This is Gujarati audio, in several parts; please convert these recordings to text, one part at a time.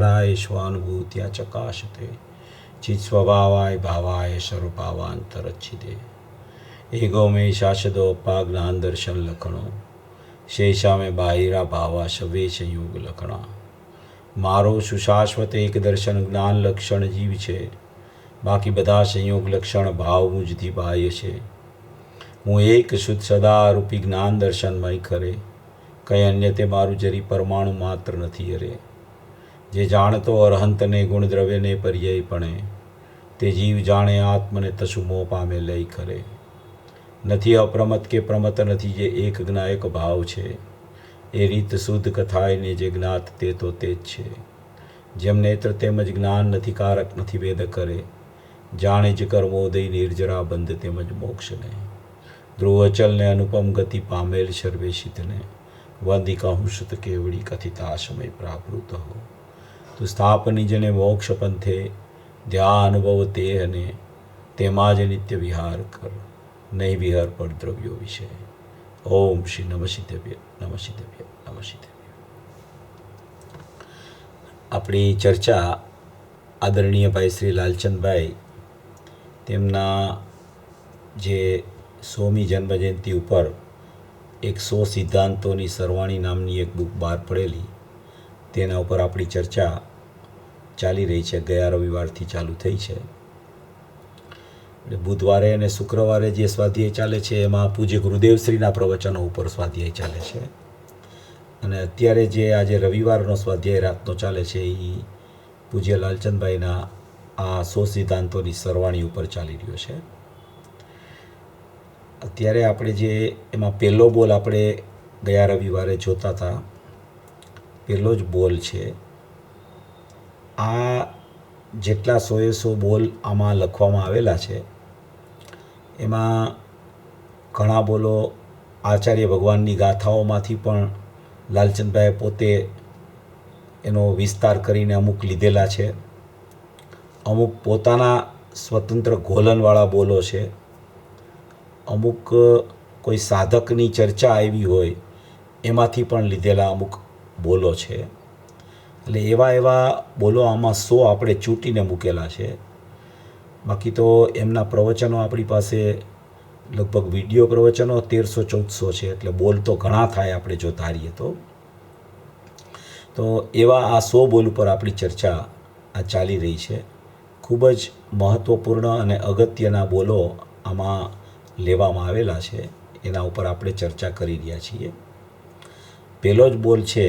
राय स्वानुभूत्या चकाशते चित्स्वभावाय भावाय स्वरूपावांतरच्छिदे एगो में शाश्वतोपा ज्ञान दर्शन लखणो शेषा में बाहिरा भावा शवे संयोग लखणा मारो सुशाश्वत एक दर्शन ज्ञान लक्षण जीव छे बाकी बधा संयोग लक्षण भाव मुझથી બાહ્ય છે હું એક શુદ્ધ સદા રૂપી જ્ઞાન દર્શનમય ખરે કંઈ અન્ય તે મારું જરી પરમાણુ માત્ર નથી અરે જે જાણતો અરહંતને ગુણદ્રવ્યને પર્યાયપણે તે જીવ જાણે આત્મને તસુ મોહ પામે લઈ ખરે નથી અપ્રમત કે પ્રમત નથી જે એક જ્ઞાયક ભાવ છે એ રીત શુદ્ધ કથાયને જે જ્ઞાત તે તો તે જ છે જેમ નેત્ર તેમજ જ્ઞાન નથી કારક નથી વેદ કરે જાણે જ કર્મોદય નિર્જરા બંધ તેમજ મોક્ષને ધ્રુવચલને અનુપમ ગતિ પામેલ સર્વેશિતને વંદિકા હું સુત કેવડી કથિતા સમય પ્રાકૃત હો તો સ્થાપની જને મોક્ષ પંથે ધ્યાન અનુભવ તે અને તેમાં જ નિત્ય વિહાર કર નહીં વિહાર પર દ્રવ્યો વિશે ઓમ શ્રી નમઃ શિતભ્ય આપણી ચર્ચા આદરણીય ભાઈ શ્રી લાલચંદભાઈ તેમના જે 100મી જન્મજયંતિ ઉપર 100 સિદ્ધાંતોની સરવાણી નામની એક બુક બહાર પડેલી તેના ઉપર આપણી ચર્ચા ચાલી રહી છે. ગયા રવિવારથી ચાલુ થઈ છે. બુધવારે અને શુક્રવારે જે સ્વાધ્યાય ચાલે છે એમાં પૂજ્ય ગુરુદેવશ્રીના પ્રવચનો ઉપર સ્વાધ્યાય ચાલે છે અને અત્યારે જે આજે રવિવારનો સ્વાધ્યાય રાતનો ચાલે છે એ પૂજ્ય લાલચંદભાઈના આ 100 સિદ્ધાંતોની સરવાણી ઉપર ચાલી રહ્યો છે. અત્યારે આપણે જે એમાં પહેલો બોલ આપણે ગયા રવિવારે જોતા હતા, પહેલો જ બોલ છે. આ જેટલા 100 બોલ આમાં લખવામાં આવેલા છે એમાં ઘણા બોલો આચાર્ય ભગવાનની ગાથાઓમાંથી પણ લાલચંદભાઈએ પોતે એનો વિસ્તાર કરીને અમુક લીધેલા છે, અમુક પોતાના સ્વતંત્ર ગોલનવાળા બોલો છે, અમુક કોઈ સાધકની ચર્ચા આવી હોય એમાંથી પણ લીધેલા અમુક બોલો છે. એટલે એવા બોલો આમાં 100 આપણે ચૂંટીને મૂકેલા છે. બાકી તો એમના પ્રવચનો આપણી પાસે લગભગ વિડીયો પ્રવચનો 1300-1400 છે, એટલે બોલ તો ઘણા થાય આપણે જો ધારીએ તો એવા આ 100 બોલ ઉપર આપણી ચર્ચા આ ચાલી રહી છે. ખૂબ જ મહત્ત્વપૂર્ણ અને અગત્યના બોલો આમાં લેવામાં આવેલા છે, એના ઉપર આપણે ચર્ચા કરી રહ્યા છીએ. પહેલો જ બોલ છે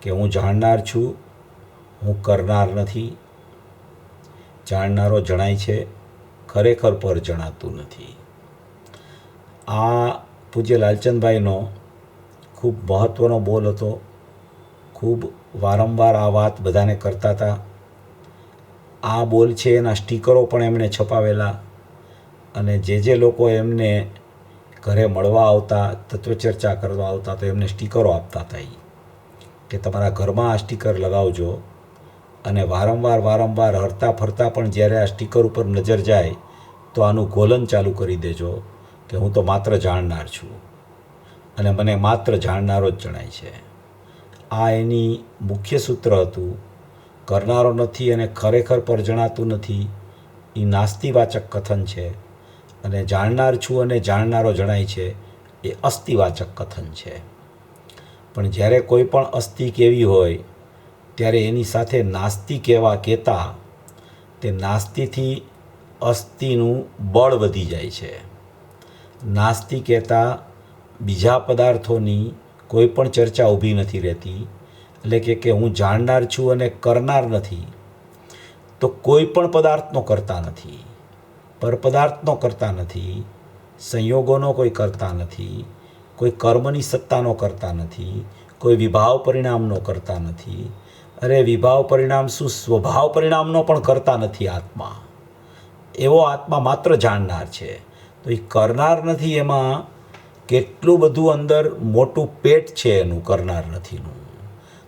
કે હું જાણનાર છું, હું કરનાર નથી. જાણનારો જણાય છે, ખરેખર પર જણાતું નથી. આ પૂજ્ય લાલચંદભાઈનો ખૂબ મહત્ત્વનો બોલ હતો. ખૂબ વારંવાર આ વાત બધાને કરતા હતા. આ બોલ છે એના સ્ટીકરો પણ એમણે છપાવેલા અને જે લોકો એમને ઘરે મળવા આવતા, તત્વચર્ચા કરવા આવતા તો એમને સ્ટીકરો આપતા હતા કે તમારા ઘરમાં આ સ્ટીકર લગાવજો અને વારંવાર હરતા ફરતા પણ જ્યારે આ સ્ટીકર ઉપર નજર જાય તો આનું ગોલન ચાલુ કરી દેજો કે હું તો માત્ર જાણનાર છું અને મને માત્ર જાણનારો જ જણાય છે. આ એની મુખ્ય સૂત્ર હતું. કરનારો નથી અને ખરેખર પર જણાતું નથી એ નાસ્તિવાચક કથન છે અને જાણનાર છું અને જાણનારો જણાય છે એ અસ્તિવાચક કથન છે. પણ જ્યારે કોઈ પણ અસ્થિ કેવી હોય ત્યારે એની સાથે નાસ્તિ કહેતા તે નાસ્તિથી અસ્થિનું બળ વધી જાય છે. નાસ્તિ કહેતા બીજા પદાર્થોની કોઈ પણ ચર્ચા ઊભી નથી રહેતી. એટલે કે હું જાણનાર છું અને કરનાર નથી તો કોઈ પણ પદાર્થનો કરતા નથી, પર પદાર્થનો કરતા નથી, સંયોગોનો કોઈ કરતા નથી, કોઈ કર્મની સત્તાનો કરતા નથી, કોઈ વિભાવ પરિણામનો કરતા નથી. અરે વિભાવ પરિણામ શું, સ્વભાવ પરિણામનો પણ કરતા નથી આત્મા. એવો આત્મા માત્ર જાણનાર છે. તો એ કરનાર નથી એમાં કેટલું બધું અંદર મોટું પેટ છે એનું કરનાર નથીનું.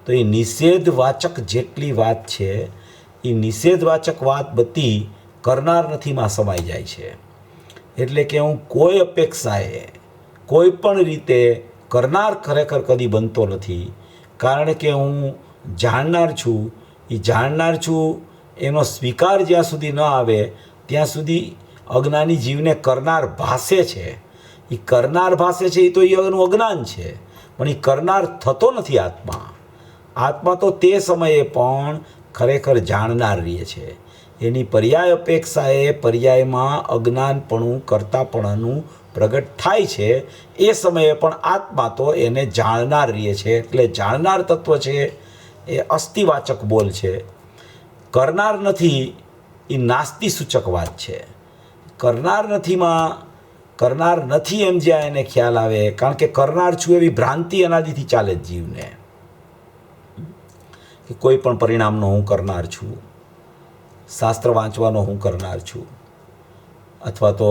તો એ નિષેધવાચક જેટલી વાત છે એ નિષેધવાચક વાત બધી કરનાર નથીમાં સમાઈ જાય છે. એટલે કે હું કોઈ અપેક્ષાએ કોઈ પણ રીતે કરનાર ખરેખર કદી બનતો નથી, કારણ કે હું જાણનાર છું એ જાણનાર છું એનો સ્વીકાર જ્યાં સુધી ન આવે ત્યાં સુધી અજ્ઞાની જીવને કરનાર ભાસે છે. એ કરનાર ભાસે છે એ તો એનું અજ્ઞાન છે, પણ એ કરનાર થતો નથી આત્મા. આત્મા તો તે સમયે પણ ખરેખર જાણનાર રહે છે. એની પર્યાય અપેક્ષાએ પર્યાયમાં અજ્ઞાનપણું કરતાપણાનું પ્રગટ થાય છે. એ સમયે પણ આત્મા તો એને જાણનાર રહે છે. એટલે જાણનાર તત્વ છે એ અસ્થિવાચક બોલ છે. કરનાર નથી એ નાસ્તિ સૂચક વાત છે. કરનાર નથીમાં કરનાર નથી એમ જ્યાં એને ખ્યાલ આવે, કારણ કે કરનાર છું એવી ભ્રાંતિ અનાદિથી ચાલે જ જીવને, કે કોઈ પણ પરિણામનો હું કરનાર છું, શાસ્ત્ર વાંચવાનો હું કરનાર છું, અથવા તો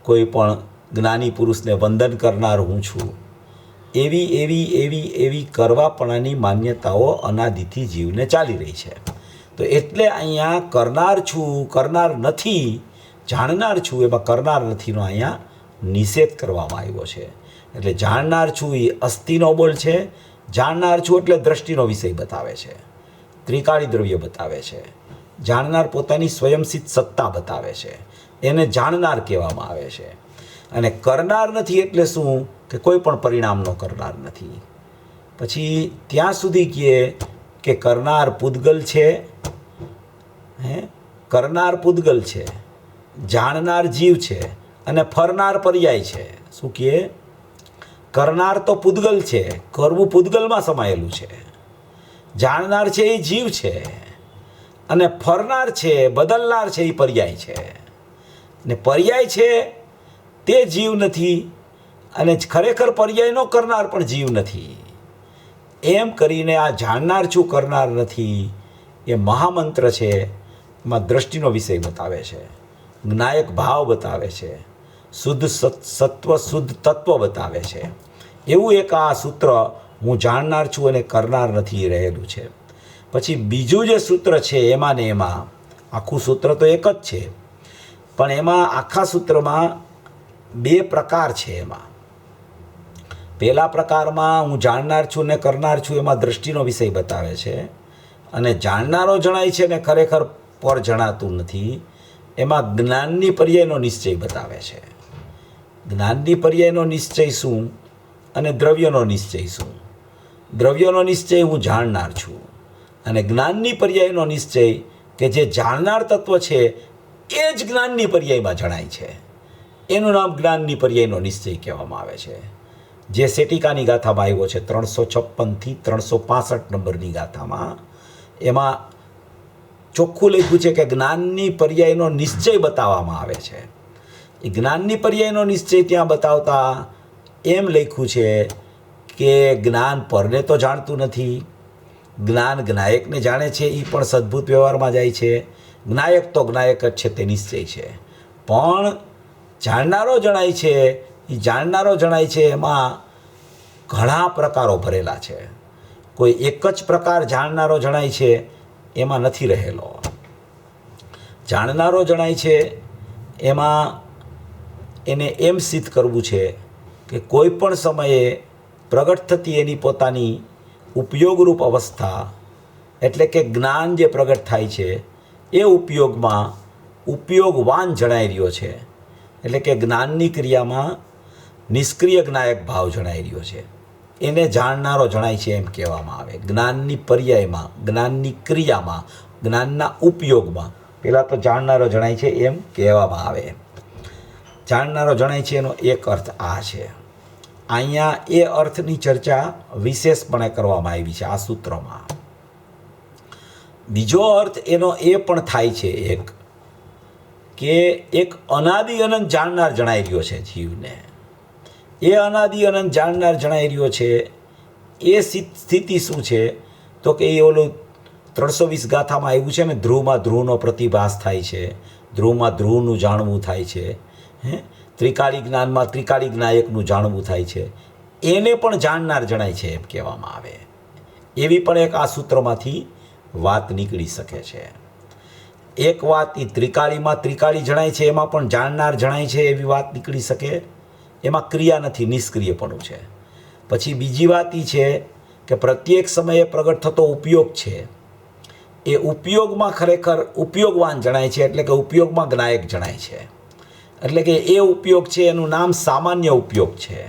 કોઈ પણ જ્ઞાની પુરુષને વંદન કરનાર હું છું. એવી એવી એવી એવી કરવાપણાની માન્યતાઓ અનાદિથી જીવને ચાલી રહી છે. તો એટલે અહીંયા કરનાર છું, કરનાર નથી, જાણનાર છું, એમાં કરનાર નથીનો અહીંયા નિષેધ કરવામાં આવ્યો છે. એટલે જાણનાર છું એ અસ્થિનો બોલ છે. જાણનાર છું એટલે દ્રષ્ટિનો વિષય બતાવે છે, ત્રિકાળી દ્રવ્ય બતાવે છે. જાણનાર પોતાની સ્વયંસિદ્ધ સત્તા બતાવે છે, એને જાણનાર કહેવામાં આવે છે. અને કરનાર નથી એટલે શું? કે કોઈ પણ પરિણામનો કરનાર નથી. પછી ત્યાં સુધી કહે કે કરનાર પૂદગલ છે, કરનાર પૂદગલ છે, જાણનાર જીવ છે અને ફરનાર પર્યાય છે. શું કહે? કરનાર તો પૂદગલ છે, કરવું પૂદગલમાં સમાયેલું છે. જાણનાર છે એ જીવ છે, અને ફરનાર છે, બદલનાર છે એ પર્યાય છે. ને પર્યાય છે તે જીવ નથી, અને ખરેખર પર્યાયનો કરનાર પણ જીવ નથી. એમ કરીને આ જાણનાર છું, કરનાર નથી એ મહામંત્ર છે. એમાં દ્રષ્ટિનો વિષય બતાવે છે, જ્ઞાયક ભાવ બતાવે છે, શુદ્ધ સત્વ શુદ્ધ તત્વ બતાવે છે. એવું એક આ સૂત્ર હું જાણનાર છું અને કરનાર નથી રહેલું છે. પછી બીજું જે સૂત્ર છે એમાં ને એમાં, આખું સૂત્ર તો એક જ છે, પણ એમાં આખા સૂત્રમાં બે પ્રકાર છે. એમાં પહેલા પ્રકારમાં હું જાણનાર છું ને કરનાર છું એમાં દ્રષ્ટિનો વિષય બતાવે છે, અને જાણનારો જણાય છે ને ખરેખર પર જણાતું નથી એમાં જ્ઞાનની પર્યાયનો નિશ્ચય બતાવે છે. જ્ઞાનની પર્યાયનો નિશ્ચય શું અને દ્રવ્યનો નિશ્ચય શું? દ્રવ્યનો નિશ્ચય હું જાણનાર છું, અને જ્ઞાનની પર્યાયનો નિશ્ચય કે જે જાણનાર તત્વ છે એ જ જ્ઞાનની પર્યાયમાં જણાય છે. એનું નામ જ્ઞાનની પર્યાયનો નિશ્ચય કહેવામાં આવે છે. જે સેટિકાની ગાથામાં આવ્યો છે 356 થી 365 નંબરની ગાથામાં, એમાં ચોખ્ખું લખ્યું છે કે જ્ઞાનની પર્યાયનો નિશ્ચય બતાવવામાં આવે છે. એ જ્ઞાનની પર્યાયનો નિશ્ચય ત્યાં બતાવતા એમ લખ્યું છે કે જ્ઞાન પરને તો જાણતું નથી, જ્ઞાન જ્ઞાયકને જાણે છે, એ પણ સદ્ભુત વ્યવહારમાં જાય છે. જ્ઞાયક તો જ્ઞાયક જ છે, તે નિશ્ચય છે. પણ જાણનારો જણાય છે, એ જાણનારો જણાય છે એમાં ઘણા પ્રકારો ભરેલા છે. કોઈ એક જ પ્રકાર જાણનારો જણાય છે એમાં નથી રહેલો. જાણનારો જણાય છે એમાં એને એમ સિદ્ધ કરવું છે કે કોઈ પણ સમયે પ્રગટ થતી એની પોતાની ઉપયોગરૂપ અવસ્થા, એટલે કે જ્ઞાન જે પ્રગટ થાય છે એ ઉપયોગમાં ઉપયોગવાન જણાઈ રહ્યો છે. એટલે કે જ્ઞાનની ક્રિયામાં નિષ્ક્રિય જ્ઞાયક ભાવ જણાઈ રહ્યો છે, એને જાણનારો જણાય છે એમ કહેવામાં આવે. જ્ઞાનની પર્યાયમાં, જ્ઞાનની ક્રિયામાં, જ્ઞાનના ઉપયોગમાં પહેલાં તો જાણનારો જણાય છે એમ કહેવામાં આવે. જાણનારો જણાય છે એનો એક અર્થ આ છે. અહીંયા એ અર્થની ચર્ચા વિશેષપણે કરવામાં આવી છે આ સૂત્રમાં. બીજો અર્થ એનો એ પણ થાય છે કે એક અનાદિ અનંત જાણનાર જણાઈ રહ્યો છે જીવને. એ અનાદિ અનંત જાણનાર જણાઈ રહ્યો છે એ સ્થિતિ શું છે? તો કે એ ઓલું 320 ગાથામાં આવ્યું છે ને, ધ્રુવમાં ધ્રુવનો પ્રતિભાસ થાય છે, ધ્રુવમાં ધ્રુવનું જાણવું થાય છે, ત્રિકાળી જ્ઞાનમાં ત્રિકાળી જ્ઞાયકનું જાણવું થાય છે. એને પણ જાણનાર જણાય છે એમ કહેવામાં આવે. એવી પણ એક આ સૂત્રમાંથી વાત નીકળી શકે છે. એક વાત એ ત્રિકાળીમાં ત્રિકાળી જણાય છે એમાં પણ જાણનાર જણાય છે એવી વાત નીકળી શકે. એમાં ક્રિયા નથી, નિષ્ક્રિયપણું છે. પછી બીજી વાત એ છે કે પ્રત્યેક સમયે પ્રગટ થતો ઉપયોગ છે એ ઉપયોગમાં ખરેખર ઉપયોગવાન જણાય છે, એટલે કે ઉપયોગમાં જ્ઞાયક જણાય છે. એટલે કે એ ઉપયોગ છે એનું નામ સામાન્ય ઉપયોગ છે.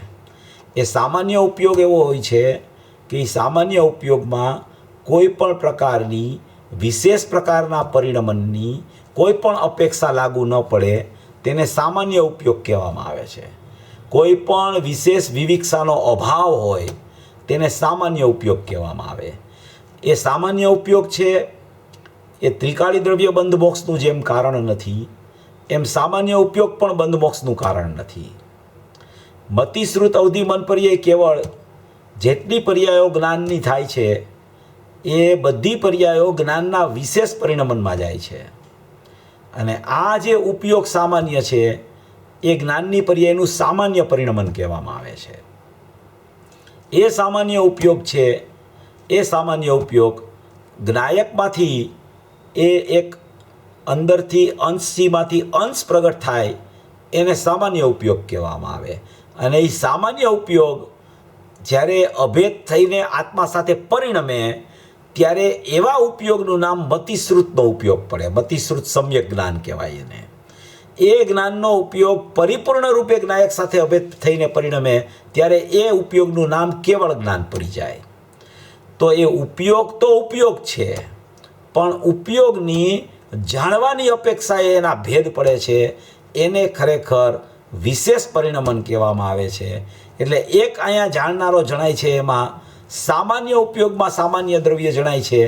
એ સામાન્ય ઉપયોગ એવો હોય છે કે એ સામાન્ય ઉપયોગમાં કોઈ પણ પ્રકારની વિશેષ પ્રકારના પરિણમનની કોઈ પણ અપેક્ષા લાગુ ન પડે તેને સામાન્ય ઉપયોગ કહેવામાં આવે છે. કોઈ પણ વિશેષ વિવિક્ષાનો અભાવ હોય તેને સામાન્ય ઉપયોગ કહેવામાં આવે. એ સામાન્ય ઉપયોગ છે એ ત્રિકાળી દ્રવ્ય બંધમોક્ષનું જેમ કારણ નથી એમ સામાન્ય ઉપયોગ પણ બંધમોક્ષનું કારણ નથી. મતિશ્રુત અવધિ મન પર્યાય કેવળ જેટલી પર્યાયો જ્ઞાનની થાય છે એ બધી પર્યાયો જ્ઞાનના વિશેષ પરિણમનમાં જાય છે. અને આ જે ઉપયોગ સામાન્ય છે એ જ્ઞાનની પર્યાયનું સામાન્ય પરિણમન કહેવામાં આવે છે. એ સામાન્ય ઉપયોગ છે એ સામાન્ય ઉપયોગ જ્ઞાયકમાંથી એ એક અંદરથી અંશથીમાંથી અંશ પ્રગટ થાય એને સામાન્ય ઉપયોગ કહેવામાં આવે. અને એ સામાન્ય ઉપયોગ જ્યારે અભેદ થઈને આત્મા સાથે પરિણમે ત્યારે એવા ઉપયોગનું નામ મતિશ્રુતનો ઉપયોગ પડે. મતિશ્રુત સમ્યક જ્ઞાન કહેવાય એને. એ જ્ઞાનનો ઉપયોગ પરિપૂર્ણ રૂપે જ્ઞાયક સાથે અભેદ થઈને પરિણમે ત્યારે એ ઉપયોગનું નામ કેવળ જ્ઞાન પડી જાય. તો એ ઉપયોગ તો ઉપયોગ છે, પણ ઉપયોગની જાણવાની અપેક્ષાએ એના ભેદ પડે છે એને ખરેખર વિશેષ પરિણમન કહેવામાં આવે છે. એટલે એક અહીંયા જાણનારો જણાય છે એમાં સામાન્ય ઉપયોગમાં સામાન્ય દ્રવ્ય જણાય છે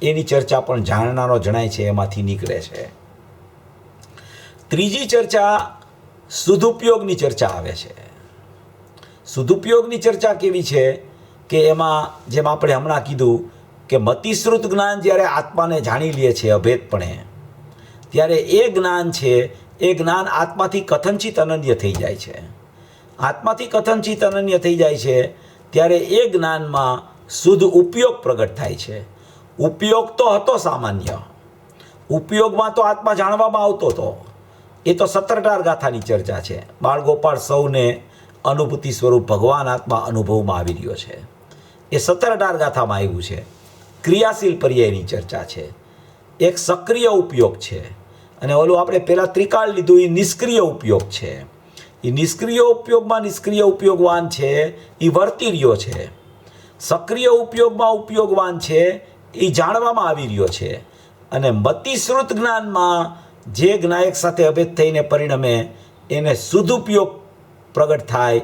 એની ચર્ચા પણ જાણનારો જણાય છે એમાંથી નીકળે છે. ત્રીજી ચર્ચા શુદ્ધુપયોગની ચર્ચા આવે છે. શુદ્ધુપયોગની ચર્ચા કેવી છે કે એમાં જેમ આપણે હમણાં કીધું કે મતિશ્રુત જ્ઞાન જ્યારે આત્માને જાણી લે છે અભેદપણે ત્યારે એ જ્ઞાન છે એ જ્ઞાન આત્માથી કથનચિત અનન્ય થઈ જાય છે. આત્માથી કથનચિત અનન્ય થઈ જાય છે ત્યારે એ જ્ઞાનમાં શુદ્ધ ઉપયોગ પ્રગટ થાય છે. ઉપયોગ તો હતો સામાન્ય, ઉપયોગમાં તો આત્મા જાણવામાં આવતો હતો. એ તો 17 ગાથાની ચર્ચા છે. બાળગોપાળ સૌને અનુભૂતિ સ્વરૂપ ભગવાન આત્મા અનુભવમાં આવી રહ્યો છે એ 17 ગાથામાં આવ્યું છે. ક્રિયાશીલ પર્યાયની ચર્ચા છે. એક સક્રિય ઉપયોગ છે અને ઓલું આપણે પહેલાં ત્રિકાળ લીધું એ નિષ્ક્રિય ઉપયોગ છે. એ નિષ્ક્રિય ઉપયોગમાં નિષ્ક્રિય ઉપયોગવાન છે એ વર્તી રહ્યો છે. સક્રિય ઉપયોગમાં ઉપયોગવાન છે એ જાણવામાં આવી રહ્યો છે. અને મતિશ્રુત જ્ઞાનમાં જે જ્ઞાયક સાથે અભેદ થઈને પરિણમે એને શુદ્ધ ઉપયોગ પ્રગટ થાય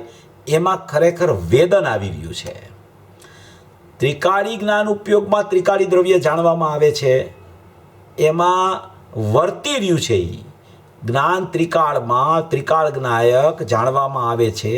એમાં ખરેખર વેદન આવી રહ્યું છે. ત્રિકાળી જ્ઞાન ઉપયોગમાં ત્રિકાળી દ્રવ્ય જાણવામાં આવે છે એમાં વર્તી રહ્યું છે એ જ્ઞાન ત્રિકાળમાં ત્રિકાળ જ્ઞાયક જાણવામાં આવે છે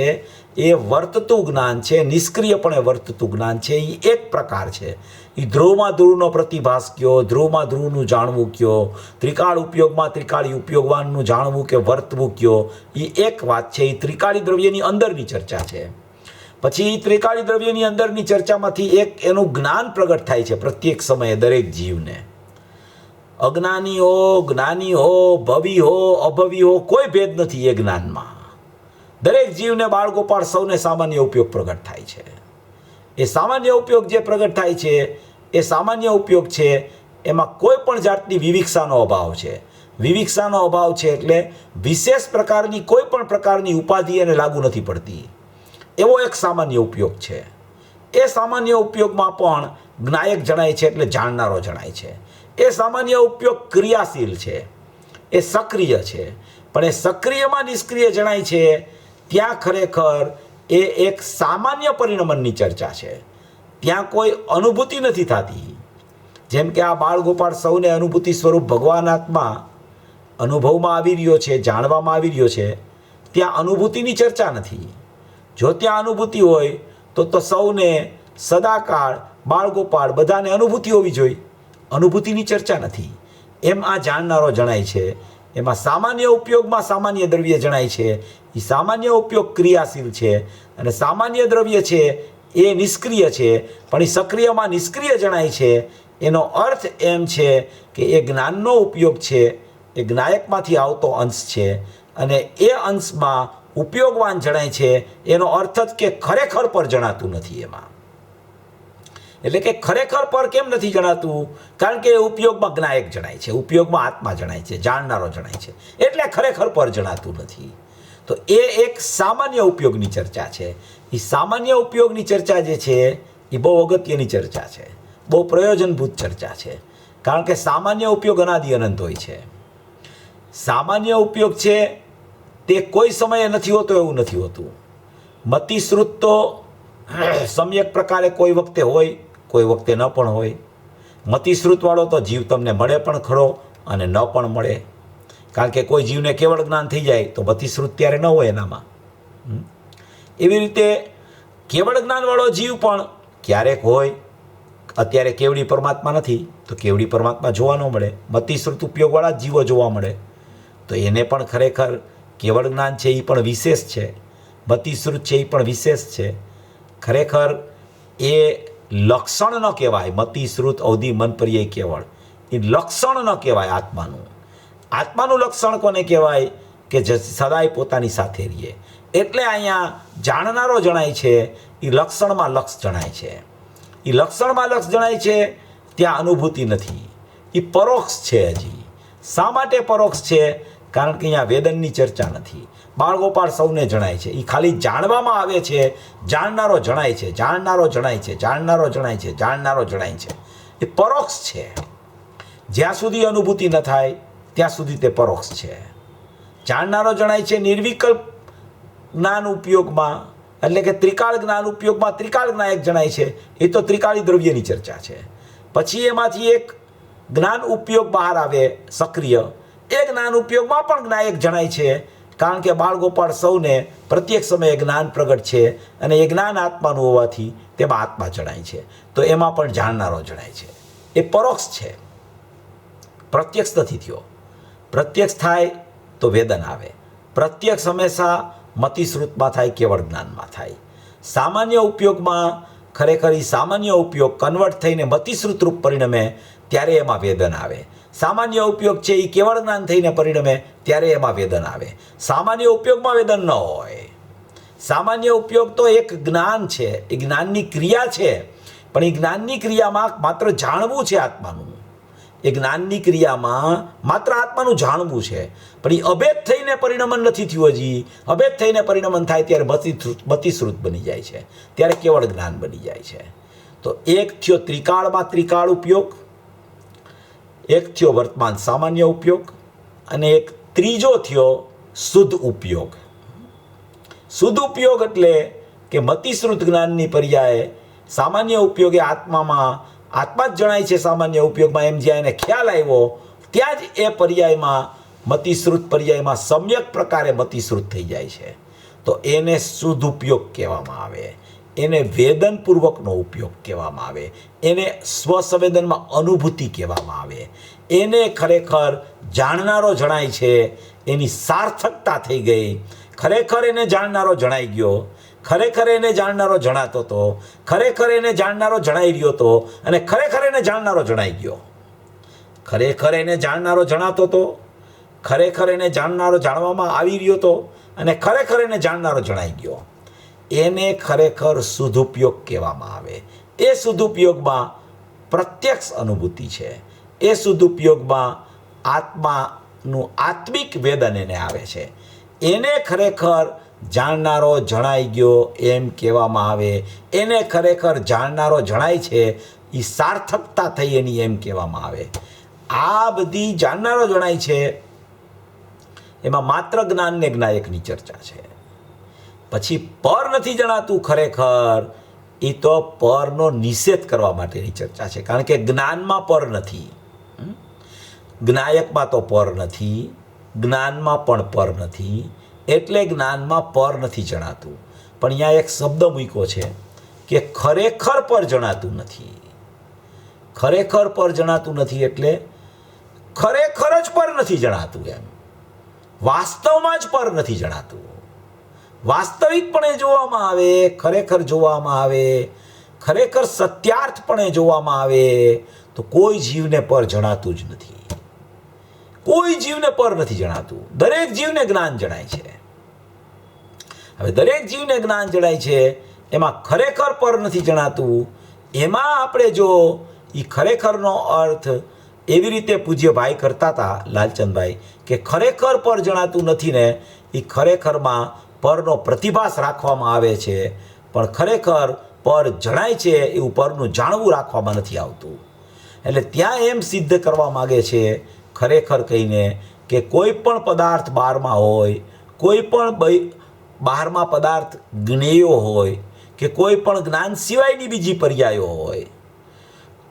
એ વર્તતું જ્ઞાન છે, નિષ્ક્રિયપણે વર્તતું જ્ઞાન છે. એ એક પ્રકાર છે. એ ધ્રુવમાં ધ્રુવનો પ્રતિભાસ કયો, ધ્રુવમાં ધ્રુવનું જાણવું કયો, ત્રિકાળ ઉપયોગમાં ત્રિકાળી ઉપયોગવાનનું જાણવું કે વર્તવું કયો, એ એક વાત છે. એ ત્રિકાળી દ્રવ્યની અંદરની ચર્ચા છે. પછી ત્રિકાળી દ્રવ્યની અંદરની ચર્ચામાંથી એક એનું જ્ઞાન પ્રગટ થાય છે પ્રત્યેક સમયે દરેક જીવને. અજ્ઞાની હો, જ્ઞાની હો, ભવી હો, અભવી હો, કોઈ ભેદ નથી એ જ્ઞાનમાં. દરેક જીવને બાળગોપાળ સૌને સામાન્ય ઉપયોગ પ્રગટ થાય છે. એ સામાન્ય ઉપયોગ જે પ્રગટ થાય છે એ સામાન્ય ઉપયોગ છે એમાં કોઈ પણ જાતની વિવિક્ષાનો અભાવ છે. વિવિક્ષાનો અભાવ છે એટલે વિશેષ પ્રકારની કોઈ પણ પ્રકારની ઉપાધિ એને લાગુ નથી પડતી એવો એક સામાન્ય ઉપયોગ છે. એ સામાન્ય ઉપયોગમાં પણ જ્ઞાયક જણાય છે એટલે જાણનારો જણાય છે. એ સામાન્ય ઉપયોગ ક્રિયાશીલ છે, એ સક્રિય છે. પણ એ સક્રિયમાં નિષ્ક્રિય જણાય છે ત્યાં ખરેખર એ એક સામાન્ય પરિણમનની ચર્ચા છે. ત્યાં કોઈ અનુભૂતિ નથી થતી. જેમ કે આ બાળગોપાળ સૌને અનુભૂતિ સ્વરૂપ ભગવાન આત્મા અનુભવમાં આવી રહ્યો છે, જાણવામાં આવી રહ્યો છે, ત્યાં અનુભૂતિની ચર્ચા નથી. જો ત્યાં અનુભૂતિ હોય તો સૌને સદાકાળ બાળગોપાળ બધાને અનુભૂતિ હોવી જોઈએ. અનુભૂતિની ચર્ચા નથી. એમ આ જાણનારો જણાય છે. એમાં સામાન્ય ઉપયોગમાં સામાન્ય દ્રવ્ય જણાય છે. એ સામાન્ય ઉપયોગ ક્રિયાશીલ છે અને સામાન્ય દ્રવ્ય છે એ નિષ્ક્રિય છે, પણ એ સક્રિયમાં નિષ્ક્રિય જણાય છે. એનો અર્થ એમ છે કે એ જ્ઞાનનો ઉપયોગ છે એ જ્ઞાયકમાંથી આવતો અંશ છે અને એ અંશમાં ઉપયોગવાન જણાય છે. એનો અર્થ જ કે ખરેખર પર જણાતું નથી. એમાં એટલે કે ખરેખર પર કેમ નથી જણાતું? કારણ કે ઉપયોગમાં જ્ઞાયક જણાય છે, ઉપયોગમાં આત્મા જણાય છે, જાણનારો જણાય છે, એટલે ખરેખર પર જણાતું નથી. તો એ એક સામાન્ય ઉપયોગની ચર્ચા છે. એ સામાન્ય ઉપયોગની ચર્ચા જે છે એ બહુ અગત્યની ચર્ચા છે, બહુ પ્રયોજનભૂત ચર્ચા છે. કારણ કે સામાન્ય ઉપયોગ અનાદિ અનંત હોય છે. સામાન્ય ઉપયોગ છે તે કોઈ સમયે નથી હોતો એવું નથી હોતું. મતિશ્રુત તો સમ્યક પ્રકારે કોઈ વખતે હોય, કોઈ વખતે ન પણ હોય. મતિશ્રુતવાળો તો જીવ તમને મળે પણ ખરો અને ન પણ મળે. કારણ કે કોઈ જીવને કેવળ જ્ઞાન થઈ જાય તો મતિશ્રુત ત્યારે ન હોય એનામાં. એવી રીતે કેવળ જ્ઞાનવાળો જીવ પણ ક્યારેક હોય. અત્યારે કેવડી પરમાત્મા નથી તો કેવડી પરમાત્મા જોવા ન મળે, મતિશ્રુત ઉપયોગવાળા જ જીવો જોવા મળે. તો એને પણ ખરેખર કેવળ જ્ઞાન છે એ પણ વિશેષ છે, મતિશ્રુત છે એ પણ વિશેષ છે. ખરેખર એ લક્ષણ ન કહેવાય. મતિશ્રુત અવધિ મન પર્યાય કેવળ એ લક્ષણ ન કહેવાય આત્માનું. આત્માનું લક્ષણ કોને કહેવાય? કે સદાય પોતાની સાથે રહીએ. એટલે અહીંયા જાણનારો જણાય છે એ લક્ષણમાં લક્ષ જણાય છે. એ લક્ષણમાં લક્ષ જણાય છે, ત્યાં અનુભૂતિ નથી. એ પરોક્ષ છે. હજી શા માટે પરોક્ષ છે? કારણ કે અહીંયા વેદનની ચર્ચા નથી. બાળગોપાળ સૌને જણાય છે. એ ખાલી જાણવામાં આવે છે. જાણનારો જણાય છે, જાણનારો જણાય છે, જાણનારો જણાય છે, જાણનારો જણાય છે. એ પરોક્ષ છે. જ્યાં સુધી અનુભૂતિ ન થાય ત્યાં સુધી તે પરોક્ષ છે. જાણનારો જણાય છે નિર્વિકલ્પ જ્ઞાન ઉપયોગમાં, એટલે કે ત્રિકાળ જ્ઞાન ઉપયોગમાં ત્રિકાળ જ્ઞાયક જણાય છે. એ તો ત્રિકાળી દ્રવ્યની ચર્ચા છે. પછી એમાંથી એક જ્ઞાન ઉપયોગ બહાર આવે સક્રિય, એ જ્ઞાન ઉપયોગમાં પણ જ્ઞાયક જણાય છે. કારણ કે બાળગોપાળ સૌને પ્રત્યેક સમયે જ્ઞાન પ્રગટ છે અને એ જ્ઞાન આત્માનું હોવાથી તેમાં આત્મા જણાય છે. તો એમાં પણ જાણનારો જણાય છે. એ પરોક્ષ છે, પ્રત્યક્ષ નથી થયો. પ્રત્યક્ષ થાય તો વેદન આવે. પ્રત્યક્ષ હંમેશા મતિશ્રુતમાં થાય, કેવળ જ્ઞાનમાં થાય. સામાન્ય ઉપયોગમાં ખરેખર એ સામાન્ય ઉપયોગ કન્વર્ટ થઈને મતિશ્રુત રૂપ પરિણમે ત્યારે એમાં વેદન આવે. સામાન્ય ઉપયોગ છે એ કેવળ જ્ઞાન થઈને પરિણમે ત્યારે એમાં વેદન આવે. સામાન્ય ઉપયોગમાં વેદન ન હોય. સામાન્ય ઉપયોગ તો એક જ્ઞાન છે, એ જ્ઞાનની ક્રિયા છે. પણ એ જ્ઞાનની ક્રિયામાં માત્ર જાણવું છે આત્માનું. એ જ્ઞાનની ક્રિયામાં માત્ર આત્માનું જાણવું છે. પણ એ અભેદ થઈને પરિણમન નથી થયું. હજી અભેદ થઈને પરિણમન થાય ત્યારે મતિશ્રુત બની જાય છે, ત્યારે કેવળ જ્ઞાન બની જાય છે. તો એક થયો ત્રિકાળમાં ત્રિકાળ ઉપયોગ, એક થયો વર્તમાન સામાન્ય ઉપયોગ, અને એક ત્રીજો થયો શુદ્ધ ઉપયોગ. શુદ્ધ ઉપયોગ એટલે કે મતિશ્રુત જ્ઞાનની પર્યાય સામાન્ય ઉપયોગે આત્મામાં આત્મા જ જણાય છે. સામાન્ય ઉપયોગમાં એમ જ્યાં એને ખ્યાલ આવ્યો ત્યાં જ એ પર્યાયમાં મતિશ્રુત પર્યાયમાં સમ્યક પ્રકારે મતિશ્રુત થઈ જાય છે. તો એને શુદ્ધ ઉપયોગ કહેવામાં આવે. એને વેદનપૂર્વકનો ઉપયોગ કહેવામાં આવે. એને સ્વસંવેદનમાં અનુભૂતિ કહેવામાં આવે. એને ખરેખર જાણનારો જણાય છે. એની સાર્થકતા થઈ ગઈ. ખરેખર એને જાણનારો જણાઈ ગયો. ખરેખર એને જાણનારો જણાતો હતો. ખરેખર એને જાણનારો જણાઈ રહ્યો હતો. અને ખરેખર એને જાણનારો જણાઈ ગયો. ખરેખર એને જાણનારો જણાતો હતો. ખરેખર એને જાણનારો જાણવામાં આવી રહ્યો હતો. અને ખરેખર એને જાણનારો જણાઈ ગયો. એને ખરેખર શુદ્ધુપયોગ કહેવામાં આવે. એ શુદ્ધુપયોગમાં પ્રત્યક્ષ અનુભૂતિ છે. એ શુદ્ધુપયોગમાં આત્માનું આત્મિક વેદન એને આવે છે. એને ખરેખર જાણનારો જણાઈ ગયો એમ કહેવામાં આવે. એને ખરેખર જાણનારો જણાય છે એ સાર્થકતા થઈ એની એમ કહેવામાં આવે. આ બધી જાણનારો જણાય છે એમાં માત્ર જ્ઞાન ને જ્ઞાયકની ચર્ચા છે. પછી પર નથી જણાતું ખરેખર, એ તો પરનો નિષેધ કરવા માટેની ચર્ચા છે. કારણ કે જ્ઞાનમાં પર નથી, જ્ઞાયકમાં તો પર નથી, જ્ઞાનમાં પણ પર નથી, એટલે જ્ઞાનમાં પર નથી જણાતું. પણ અહીંયા એક શબ્દ મૂક્યો છે કે ખરેખર પર જણાતું નથી. ખરેખર પર જણાતું નથી એટલે ખરેખર જ પર નથી જણાતું. એમ વાસ્તવમાં જ પર નથી જણાતું. વાસ્તવિકપણે જોવામાં આવે, ખરેખર જોવામાં આવે, ખરેખર સત્યાર્થપણે જોવામાં આવે તો કોઈ જીવને પર જણાતું જ નથી. કોઈ જીવને પર નથી જણાતું. દરેક જીવને જ્ઞાન જણાય છે. હવે દરેક જીવને જ્ઞાન જણાય છે એમાં ખરેખર પર નથી જણાતું. એમાં આપણે જો એ ખરેખરનો અર્થ એવી રીતે પૂજ્યભાઈ કરતા હતા લાલચંદભાઈ કે ખરેખર પર જણાતું નથી ને, એ ખરેખરમાં પરનો પ્રતિભાસ રાખવામાં આવે છે, પણ ખરેખર પર જણાય છે એવું પરનું જાણવું રાખવામાં નથી આવતું. એટલે ત્યાં એમ સિદ્ધ કરવા માગે છે ખરેખર કહીને કે કોઈ પણ પદાર્થ બહારમાં હોય, કોઈ પણ બહારમાં પદાર્થ જ્ઞેયો હોય કે કોઈ પણ જ્ઞાન સિવાયની બીજી પર્યાયો હોય,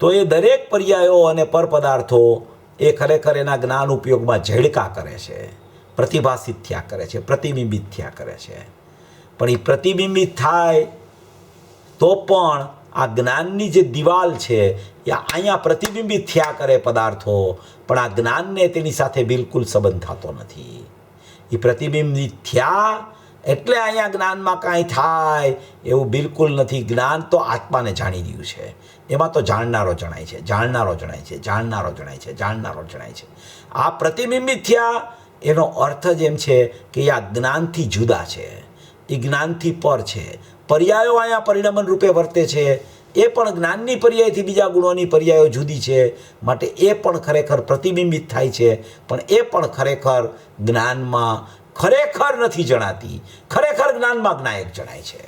તો એ દરેક પર્યાયો અને પર પદાર્થો એ ખરેખર એના જ્ઞાન ઉપયોગમાં ઝેડકા કરે છે, પ્રતિભાસિત થયા કરે છે, પ્રતિબિંબિત થયા કરે છે. પણ એ પ્રતિબિંબિત થાય તો પણ આ જ્ઞાનની જે દિવાલ છે એ અહીંયા પ્રતિબિંબિત થયા કરે પદાર્થો, પણ આ જ્ઞાનને તેની સાથે બિલકુલ સંબંધ થતો નથી. એ પ્રતિબિંબિત થયા એટલે અહીંયા જ્ઞાનમાં કાંઈ થાય એવું બિલકુલ નથી. જ્ઞાન તો આત્માને જાણી રહ્યું છે, એમાં તો જાણનારો જણાય છે, જાણનારો જણાય છે, જાણનારો જણાય છે, જાણનારો જણાય છે. આ પ્રતિબિંબિત થયા એનો અર્થ જ એમ છે કે આ જ્ઞાનથી જુદા છે, એ જ્ઞાનથી પર છે. પર્યાયો અહીંયા પરિણમન રૂપે વર્તે છે, એ પણ જ્ઞાનની પર્યાયથી બીજા ગુણોની પર્યાયો જુદી છે, માટે એ પણ ખરેખર પ્રતિબિંબિત થાય છે, પણ એ પણ ખરેખર જ્ઞાનમાં ખરેખર નથી જણાતી. ખરેખર જ્ઞાનમાં જ્ઞાયક જણાય છે.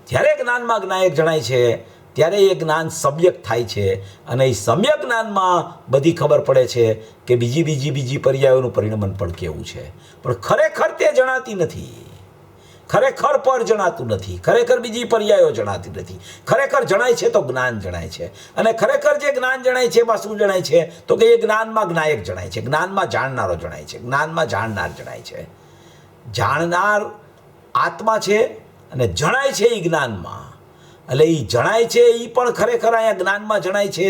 જ્યારે જ્ઞાનમાં જ્ઞાયક જણાય છે ત્યારે એ જ્ઞાન સમ્યક થાય છે, અને એ સમ્યક જ્ઞાનમાં બધી ખબર પડે છે કે બીજી પર્યાયોનું પરિણમન પણ કેવું છે. પણ ખરેખર તે જણાતી નથી, ખરેખર પર જણાતું નથી, ખરેખર બીજી પર્યાયો જણાતી નથી. ખરેખર જણાય છે તો જ્ઞાન જણાય છે, અને ખરેખર જે જ્ઞાન જણાય છે એમાં શું જણાય છે તો કે એ જ્ઞાનમાં જ્ઞાયક જણાય છે, જ્ઞાનમાં જાણનારો જણાય છે, જ્ઞાનમાં જાણનાર જણાય છે. જાણનાર આત્મા છે અને જણાય છે એ જ્ઞાનમાં. એટલે એ જણાય છે એ પણ ખરેખર અહીંયા જ્ઞાનમાં જણાય છે.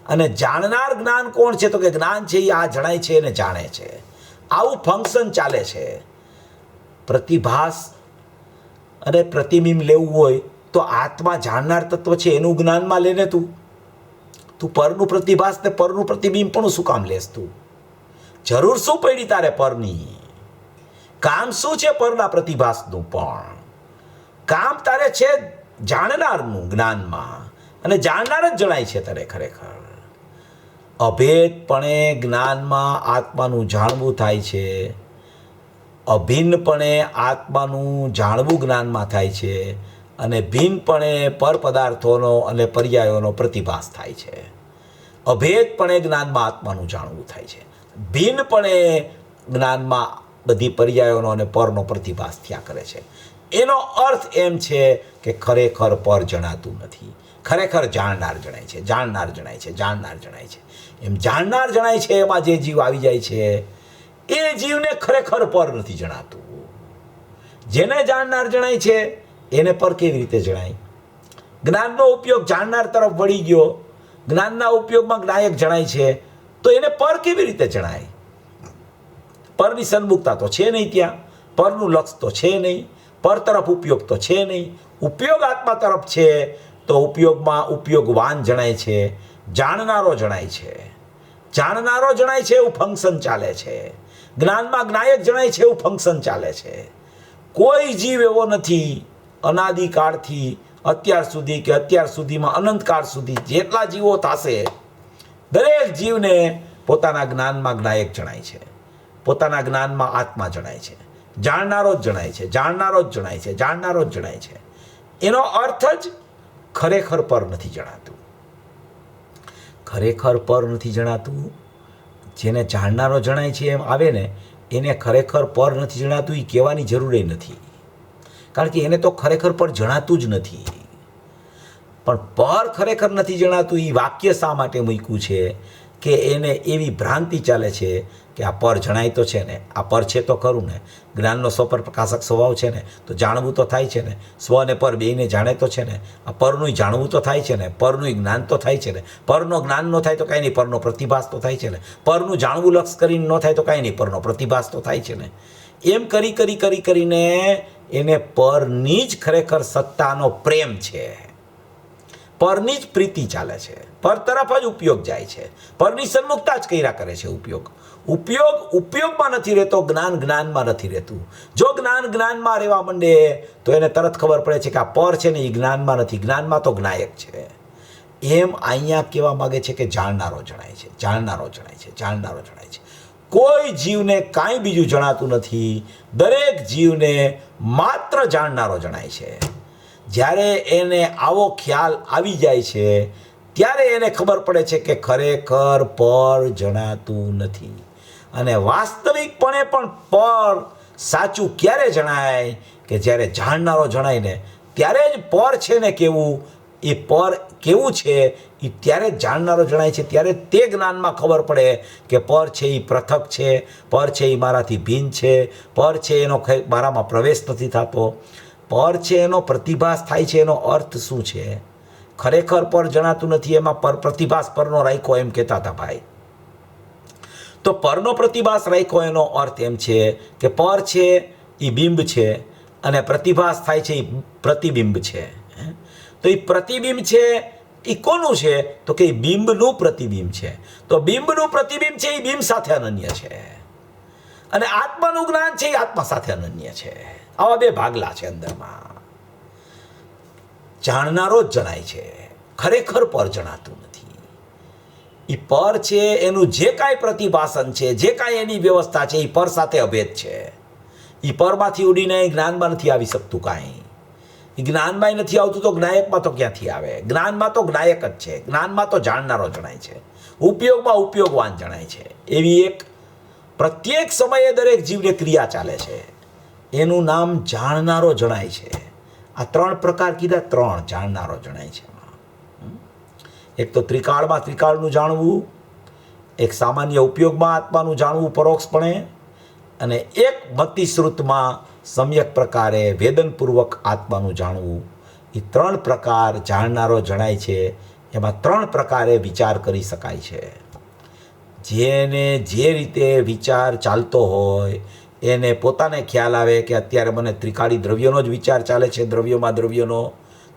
અને જાણનાર જ્ઞાન કોણ છે તો કે જ્ઞાન છે એ આ જણાય છે અને જાણે છે. આવું ફંક્શન ચાલે છે. પ્રતિભાસ અને પ્રતિબિંબ લેવું હોય તો આત્મા જાણનાર તત્વ છે એનું જ્ઞાનમાં લેને. તું પરનું પ્રતિભાસ ને પરનું પ્રતિબિંબ પણ શું કામ લેસ? તું જરૂર શું પડી તારે પરની? કામ શું છે પરના પ્રતિભાસનું? પણ કામ તારે છે જાણનારનું જ્ઞાનમાં, અને જાણનાર જ જણાય છે તારે ખરેખર. અભેદપણે જ્ઞાનમાં આત્માનું જાણવું થાય છે, અભિન્નપણે આત્માનું જાણવું જ્ઞાનમાં થાય છે, અને ભિન્નપણે પર પદાર્થોનો અને પર્યાયોનો પ્રતિભાસ થાય છે. અભેદપણે જ્ઞાનમાં આત્માનું જાણવું થાય છે, ભિન્નપણે જ્ઞાનમાં બધી પર્યાયોનો અને પરનો પ્રતિભાસ થયા કરે છે. એનો અર્થ એમ છે કે ખરેખર પર જણાતું નથી, ખરેખર જાણનાર જણાય છે, જાણનાર જણાય છે, જાણનાર જણાય છે. એમ જાણનાર જણાય છે એમાં જે જીવ આવી જાય છે એ જીવને ખરેખર પર નથી જણાતું. જેને જાણનાર જણાય છે એને પર કેવી રીતે જણાય? જ્ઞાનનો ઉપયોગ જાણનાર તરફ વળી ગયો, જ્ઞાનના ઉપયોગમાં જ્ઞાયક જણાય છે, તો એને પર કેવી રીતે જણાય? પરની સન્મુખતા તો છે નહીં, ત્યાં પરનું લક્ષ તો છે નહીં, પર તરફ ઉપયોગ તો છે નહીં. ઉપયોગ આત્મા તરફ છે તો ઉપયોગમાં ઉપયોગવાન જણાય છે, જાણનારો જણાય છે. જાણનારો જણાય છે એવું ફંક્શન ચાલે છે, જ્ઞાનમાં જ્ઞાયક જણાય છે એવું ફંક્શન ચાલે છે. કોઈ જીવ એવો નથી અનાદિકાળથી અત્યાર સુધી કે અત્યાર સુધીમાં અનંતકાળ સુધી જેટલા જીવો થશે દરેક જીવને પોતાના જ્ઞાનમાં જ્ઞાયક જણાય છે, પોતાના જ્ઞાનમાં આત્મા જણાય છે, જાણનારો જ જણાય છે, જાણનારો જ જણાય છે, જાણનારો જ જણાય છે. એનો અર્થ જ ખરેખર પર નથી જણાતું. ખરેખર પર નથી જણાતું. જેને જાણનારો જણાય છે એમ આવે ને એને ખરેખર પર નથી જણાતું એ કહેવાની જરૂર નથી, કારણ કે એને તો ખરેખર પર જણાતું જ નથી. પણ પર ખરેખર નથી જણાતું એ વાક્ય શા માટે મૂક્યું છે કે એને એવી ભ્રાંતિ ચાલે છે કે આ પર જણાય તો છે ને, આ પર છે તો ખરું ને, જ્ઞાનનો સ્વપર પ્રકાશક સ્વભાવ છે ને, તો જાણવું તો થાય છે ને, સ્વ અને પર બેયને જાણે તો છે ને, આ પરનું જાણવું તો થાય છે ને, પરનું જ્ઞાન તો થાય છે ને, પરનો જ્ઞાન ન થાય તો કાંઈ નહીં, પરનો પ્રતિભાસ તો થાય છે ને, પરનું જાણવું લક્ષ કરીને ન થાય તો કાંઈ નહીં, પરનો પ્રતિભાસ તો થાય છે ને. એમ કરીને એને પરની જ ખરેખર સત્તાનો પ્રેમ છે, પરની જ પ્રીતિ ચાલે છે, પર તરફ જ ઉપયોગ જાય છે, પરની સન્મુખતા જ કર્યા કરે છે. ઉપયોગમાં નથી રહેતો, જ્ઞાનમાં નથી રહેતું. જો જ્ઞાનમાં રહેવા માંડે તો એને તરત ખબર પડે છે કે આ પર છે ને એ જ્ઞાનમાં નથી, જ્ઞાનમાં તો જ્ઞાયક છે. એમ અહીંયા કહેવા માગે છે કે જાણનારો જણાય છે. કોઈ જીવને કાંઈ બીજું જણાતું નથી, દરેક જીવને માત્ર જાણનારો જણાય છે. જ્યારે એને આવો ખ્યાલ આવી જાય છે ત્યારે એને ખબર પડે છે કે ખરેખર પર જણાતું નથી. અને વાસ્તવિકપણે પણ પર સાચું ક્યારે જણાય કે જ્યારે જાણનારો જણાય ને ત્યારે જ પર છે ને કેવું, એ પર કેવું છે એ ત્યારે જ જાણનારો જણાય છે. ત્યારે તે જ્ઞાનમાં ખબર પડે કે પર છે એ પૃથક છે, પર છે એ મારાથી ભિન્ન છે, પર છે એનો મારામાં પ્રવેશ નથી થતો, પર છે એનો પ્રતિભાસ થાય છે. એનો અર્થ શું છે? ખરેખર પર જણાતું નથી, એમાં પ્રતિભાસ પરનો રાખ્યો એમ કહેતા હતા ભાઈ. તો પરનો પ્રતિભાસ રાખ્યો એનો અર્થ એમ છે કે પર છે એ બિંબ છે અને પ્રતિભાસ થાય છે એ પ્રતિબિંબ છે. તો એ પ્રતિબિંબ છે એ કોનું છે? તો કે બિંબનું પ્રતિબિંબ છે. તો બિંબનું પ્રતિબિંબ છે એ બિંબ સાથે અનન્ય છે અને આત્માનું જ્ઞાન છે એ આત્મા સાથે અનન્ય છે. આવા બે ભાગલા છે અંદરમાં. જાણનારો જ જણાય છે, ખરેખર પર જણાતું નથી. એ પર છે એનું જે કાંઈ પ્રતિભાસન છે, જે કાંઈ એની વ્યવસ્થા છે એ પર સાથે અભેદ છે. એ પરમાંથી ઉડીને જ્ઞાનમાં નથી આવી શકતું કાંઈ. એ જ્ઞાનમાં નથી આવતું તો જ્ઞાયકમાં તો ક્યાંથી આવે? જ્ઞાનમાં તો જ્ઞાયક જ છે, જ્ઞાનમાં તો જાણનારો જણાય છે, ઉપયોગમાં ઉપયોગવાન જણાય છે. એવી એક પ્રત્યેક સમયે દરેક જીવને ક્રિયા ચાલે છે, એનું નામ જાણનારો જણાય છે. આ ત્રણ પ્રકાર કીધા, ત્રણ જાણનારો જણાય છે. એક તો ત્રિકાળમાં ત્રિકાળનું જાણવું, એક સામાન્ય ઉપયોગમાં આત્માનું જાણવું પરોક્ષપણે, અને એક મતિ શ્રુતમાં સમ્યક પ્રકારે વેદનપૂર્વક આત્માનું જાણવું. એ ત્રણ પ્રકાર જાણનારો જણાય છે. એમાં ત્રણ પ્રકારે વિચાર કરી શકાય છે. જેને જે રીતે વિચાર ચાલતો હોય એને પોતાને ખ્યાલ આવે કે અત્યારે મને ત્રિકાળી દ્રવ્યનો જ વિચાર ચાલે છે, દ્રવ્યનો,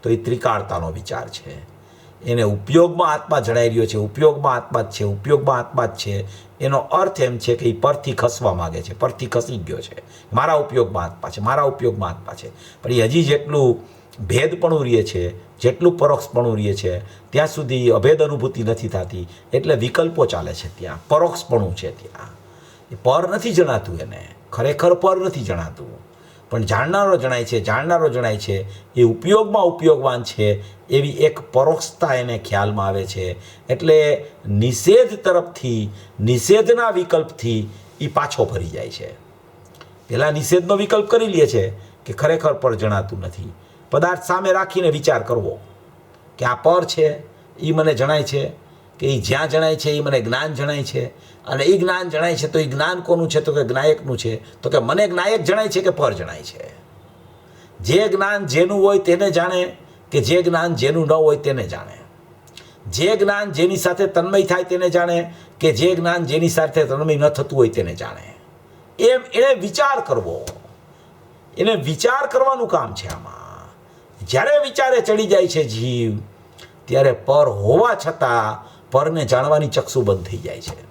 તો એ ત્રિકાળતાનો વિચાર છે. એને ઉપયોગમાં આત્મા જણાઈ રહ્યો છે, ઉપયોગમાં આત્મા જ છે. એનો અર્થ એમ છે કે એ પરથી ખસવા માગે છે, પરથી ખસી ગયો છે. મારા ઉપયોગમાં આત્મા છે, પણ એ હજી જેટલું ભેદપણું રહે છે, જેટલું પરોક્ષપણું રહે છે ત્યાં સુધી અભેદ અનુભૂતિ નથી થતી. એટલે વિકલ્પો ચાલે છે, ત્યાં પરોક્ષપણું છે. ત્યાં એ પર નથી જણાતું, એને ખરેખર પર નથી જણાતું, પણ જાણનારો જણાય છે. એ ઉપયોગમાં ઉપયોગવાન છે એવી એક પરોક્ષતા એને ખ્યાલમાં આવે છે. એટલે નિષેધ તરફથી, નિષેધના વિકલ્પથી એ પાછો ફરી જાય છે. પહેલાં નિષેધનો વિકલ્પ કરી લે છે કે ખરેખર પર જણાતું નથી. પદાર્થ સામે રાખીને વિચાર કરવો કે આ પર છે, એ મને જણાય છે, કે એ જ્યાં જણાય છે એ મને જ્ઞાન જણાય છે, અને એ જ્ઞાન જણાય છે તો એ જ્ઞાન કોનું છે? તો કે જ્ઞાયકનું છે. તો કે મને જ્ઞાયક જણાય છે કે પર જણાય છે? જે જ્ઞાન જેનું હોય તેને જાણે કે જે જ્ઞાન જેનું ન હોય તેને જાણે? જે જ્ઞાન જેની સાથે તન્મય થાય તેને જાણે કે જે જ્ઞાન જેની સાથે તન્મય ન થતું હોય તેને જાણે? એમ એને વિચાર કરવો, એને વિચાર કરવાનું કામ છે આમાં. જ્યારે વિચારે ચડી જાય છે જીવ, ત્યારે પર હોવા છતાં પરને જાણવાની ચક્ષુ બંધ થઈ જાય છે.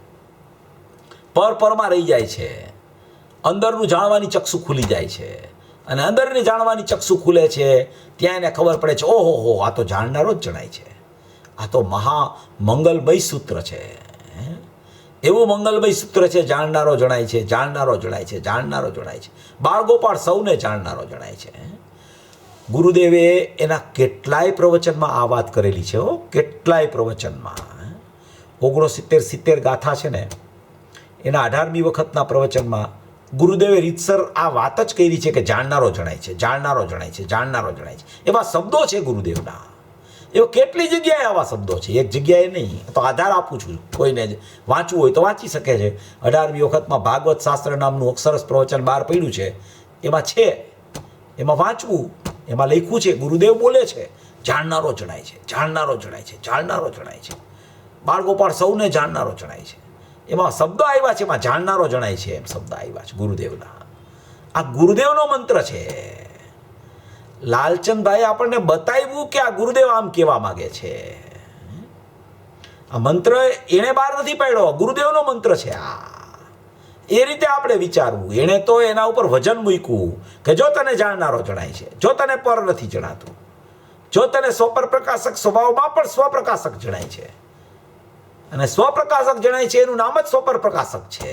પરમાં રહી જાય છે, અંદરનું જાણવાની ચક્ષુ ખુલી જાય છે. અને અંદરની જાણવાની ચક્ષુ ખુલે છે ત્યાં એને ખબર પડે છે, ઓહો, આ તો જાણનારો જ જણાય છે. આ તો મહા મંગલમય સૂત્ર છે. એવું મંગલમય સૂત્ર છે, જાણનારો જણાય છે. બાળગોપાળ સૌને જાણનારો જણાય છે. ગુરુદેવે એના કેટલાય પ્રવચનમાં આ વાત કરેલી છે. કેટલાય પ્રવચનમાં 69 ગાથા છે ને, એના 18મી વખતના પ્રવચનમાં ગુરુદેવે રીતસર આ વાત જ કરી છે કે જાણનારો જણાય છે. એવા શબ્દો છે ગુરુદેવના. એવા કેટલી જગ્યાએ આવા શબ્દો છે, એક જગ્યાએ નહીં. તો આધાર આપું છું, કોઈને વાંચવું હોય તો વાંચી શકે છે. 18મી વખતમાં ભાગવત શાસ્ત્ર નામનું અક્ષરસ પ્રવચન બહાર પડ્યું છે, એમાં છે, એમાં વાંચવું. એમાં લખ્યું છે, ગુરુદેવ બોલે છે, જાણનારો જણાય છે. બાળગોપાળ સૌને જાણનારો જણાય છે. એમાં શબ્દ આવ્યા છે, એમાં જાણનારો જણાય છે એમ શબ્દ આવ્યા છે ગુરુદેવના. આ ગુરુદેવનો મંત્ર છે. લાલચંદભાઈ આપણને બતાવ્યું કે આ ગુરુદેવ આમ કહેવા માંગે છે. આ મંત્ર એણે બહાર નથી પાડ્યો, ગુરુદેવનો મંત્ર છે આ. એ રીતે આપણે વિચારવું. એણે તો એના ઉપર વજન મૂક્યું કે જો તને જાણનારો જણાય છે, જો તને પર નથી જણાતું, જો તને સ્વપર પ્રકાશક સ્વભાવમાં પણ સ્વપ્રકાશક જણાય છે, અને સ્વપ્રકાશક જણાય છે એનું નામ જ સ્વપર પ્રકાશક છે,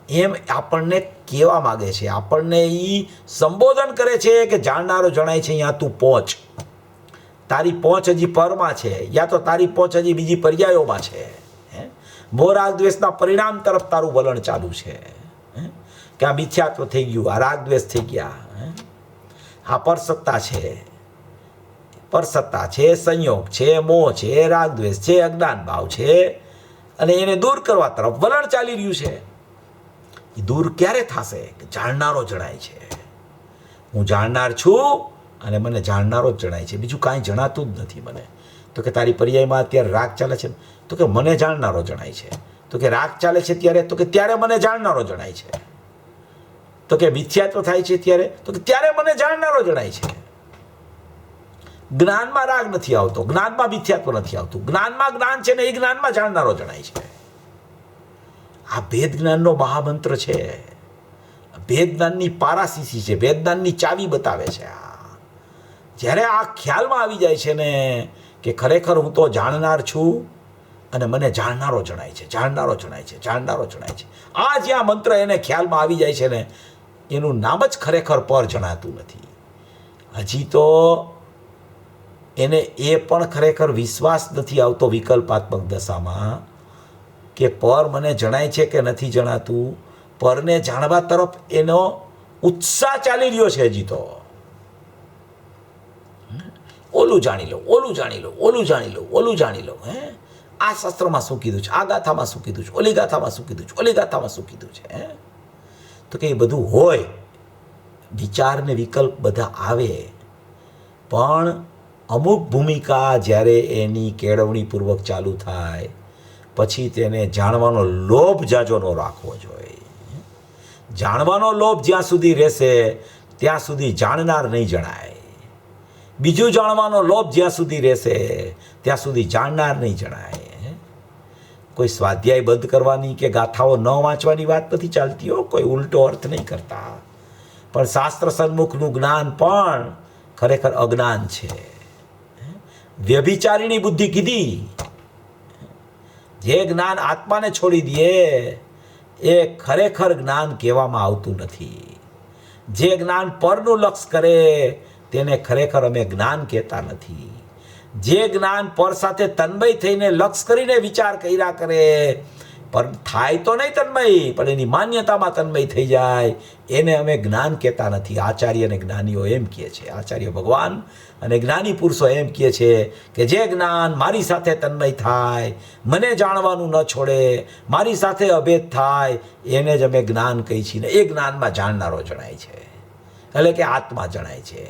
એમ આપણને કહેવા માંગે છે. આપણને એ સંબોધન કરે છે કે જાણનારો જણાય છે, અહીંયા તું પહોંચ. તારી પહોંચ હજી પરમાં છે, યા તો તારી પહોંચ હજી બીજી પર્યાયોમાં છે. મોહ રાગ દ્વેષના પરિણામ તરફ તારું વલણ ચાલુ છે કે આ મિથ્યાત્વ થઈ ગયું, આ રાગ દ્વેષ થઈ ગયા, આ પરસત્તા છે, પરસત્તા છે, સંયોગ છે, મોહ છે, રાગ દ્વેષ છે, અજ્ઞાન ભાવ છે, અને એને દૂર કરવા તરફ વલણ ચાલી રહ્યું છે. એ દૂર ક્યારે થશે? કે જાણનારો જણાય છે. હું જાણનાર છું અને મને જાણનારો જ જણાય છે, બીજું કાંઈ જણાતું જ નથી મને. તો કે તારી પર્યાયમાં અત્યારે રાગ ચાલે છે, તો કે મને જાણનારો જણાય છે. તો કે રાગ ચાલે છે ત્યારે, તો કે ત્યારે મને જાણનારો જણાય છે. તો કે મિથ્યાત્વ થાય છે ત્યારે, તો કે ત્યારે મને જાણનારો જણાય છે. જ્ઞાનમાં રાગ નથી આવતો, જ્ઞાનમાં મિથ્યાત્વ નથી આવતું, જ્ઞાનમાં જ્ઞાન છે ને એ જ્ઞાનમાં જાણનારો જણાય છે. આ ભેદ જ્ઞાનનો મહામંત્ર છે, ભેદ જ્ઞાનની પારાસીસી છે, ભેદ જ્ઞાનની ચાવી બતાવે છે. જ્યારે આ ખ્યાલમાં આવી જાય છે ને કે ખરેખર હું તો જાણનાર છું અને મને જાણનારો જણાય છે, જાણનારો જણાય છે, જાણનારો જણાય છે. આ જ્યાં મંત્ર એને ખ્યાલમાં આવી જાય છે ને, એનું નામ જ ખરેખર પર જણાતું નથી. હજી તો એને એ પણ ખરેખર વિશ્વાસ નથી આવતો વિકલ્પાત્મક દશામાં કે પર મને જણાય છે કે નથી જણાતું. પરને જાણવા તરફ એનો ઉત્સાહ ચાલી રહ્યો છે. હજી તો ઓલું જાણી લો, ઓલું જાણી લો, ઓલું જાણી લો, ઓલું જાણી લો. આ શાસ્ત્રમાં શું કીધું છે, આ ગાથામાં શું કીધું છે, ઓલી ગાથામાં શું કીધું છે, ઓલી ગાથામાં શું કીધું છે. તો કે એ બધું હોય, વિચાર ને વિકલ્પ બધા આવે, પણ અમુક ભૂમિકા જ્યારે એની કેળવણીપૂર્વક ચાલુ થાય પછી તેને જાણવાનો લોભ જાજો ન રાખવો જોઈએ. જાણવાનો લોભ જ્યાં સુધી રહેશે ત્યાં સુધી જાણનાર નહીં જણાય. બીજું જાણવાનો લોભ જ્યાં સુધી રહેશે ત્યાં સુધી જાણનાર નહીં જણાય. કોઈ સ્વાધ્યાય બંધ કરવાની કે ગાથાઓ ન વાંચવાની વાત નથી ચાલતી હો, કોઈ ઉલટો અર્થ નહીં કરતા. પણ શાસ્ત્ર સન્મુખનું જ્ઞાન પણ ખરેખર અજ્ઞાન છે. વ્યભિચારીણી બુદ્ધિ કીધી. જે જ્ઞાન આત્માને છોડી દે એ ખરેખર જ્ઞાન કહેવામાં આવતું નથી. જે જ્ઞાન પરનું લક્ષ કરે તેને ખરેખર અમે જ્ઞાન કહેતા નથી. જે જ્ઞાન પર સાથે તન્મય થઈને લક્ષ કરીને વિચાર કર્યા કરે, પણ થાય તો નહીં તન્મય, પણ એની માન્યતામાં તન્મય થઈ જાય, એને અમે જ્ઞાન કહેતા નથી. આચાર્ય અને જ્ઞાનીઓ એમ કહે છે, આચાર્ય ભગવાન અને જ્ઞાની પુરુષો એમ કહે છે કે જે જ્ઞાન મારી સાથે તન્મય થાય, મને જાણવાનું ન છોડે, મારી સાથે અભેદ થાય, એને જ અમે જ્ઞાન કહી છીએ. ને એ જ્ઞાનમાં જાણનારો જણાય છે, એટલે કે આત્મા જણાય છે.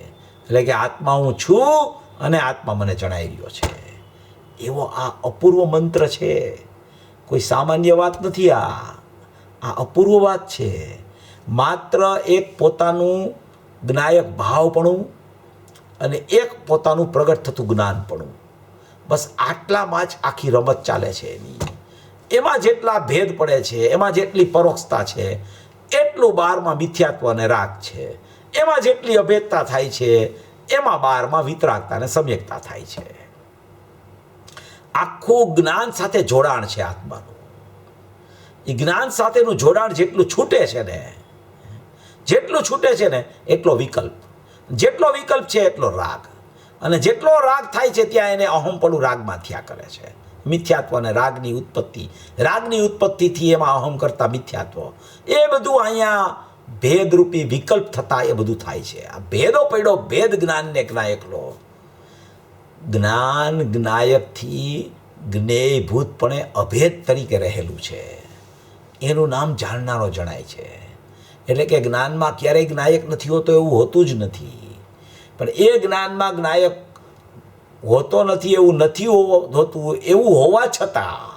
એટલે કે આત્મા હું છું અને આત્મા મને જણાઈ રહ્યો છે. એવો આ અપૂર્વ મંત્ર છે. કોઈ સામાન્ય વાત નથી. આ અપૂર્વ વાત છે. માત્ર એક પોતાનું જ્ઞાયક ભાવપણું અને એક પોતાનું પ્રગટ થતું જ્ઞાનપણું, બસ આટલામાં જ આખી રમત ચાલે છે એની. એમાં જેટલા ભેદ પડે છે, એમાં જેટલી પરોક્ષતા છે, એટલું બહારમાં મિથ્યાત્વ અને રાગ છે. એમાં જેટલી અભેદતા થાય છે, એમાં બહારમાં વિતરાગતા અને સમ્યકતા થાય છે. આખું જ્ઞાન સાથે જોડાણ છે આત્માનું. એ જ્ઞાન સાથેનું જોડાણ જેટલું છૂટે છે ને, જેટલું છૂટે છે ને એટલો વિકલ્પ, જેટલો વિકલ્પ છે એટલો રાગ, અને જેટલો રાગ થાય છે ત્યાં એને અહમપણું રાગમાં થયા કરે છે. મિથ્યાત્વ અને રાગની ઉત્પત્તિ, રાગની ઉત્પત્તિથી એમાં અહમ કરતા મિથ્યાત્વ, એ બધું અહીંયા ભેદરૂપી વિકલ્પ થતા એ બધું થાય છે. આ ભેદો પડ્યો, ભેદ જ્ઞાનને જ્ઞાયકનો. જ્ઞાન જ્ઞાયકથી જ્ઞેયભૂતપણે અભેદ તરીકે રહેલું છે. એનું નામ જાણનારો જણાય છે. એટલે કે જ્ઞાનમાં ક્યારેય જ્ઞાયક નથી હોતો એવું હોતું જ નથી. પણ એ જ્ઞાનમાં જ્ઞાયક હોતો નથી એવું નથી હોતું, એવું હોવા છતાં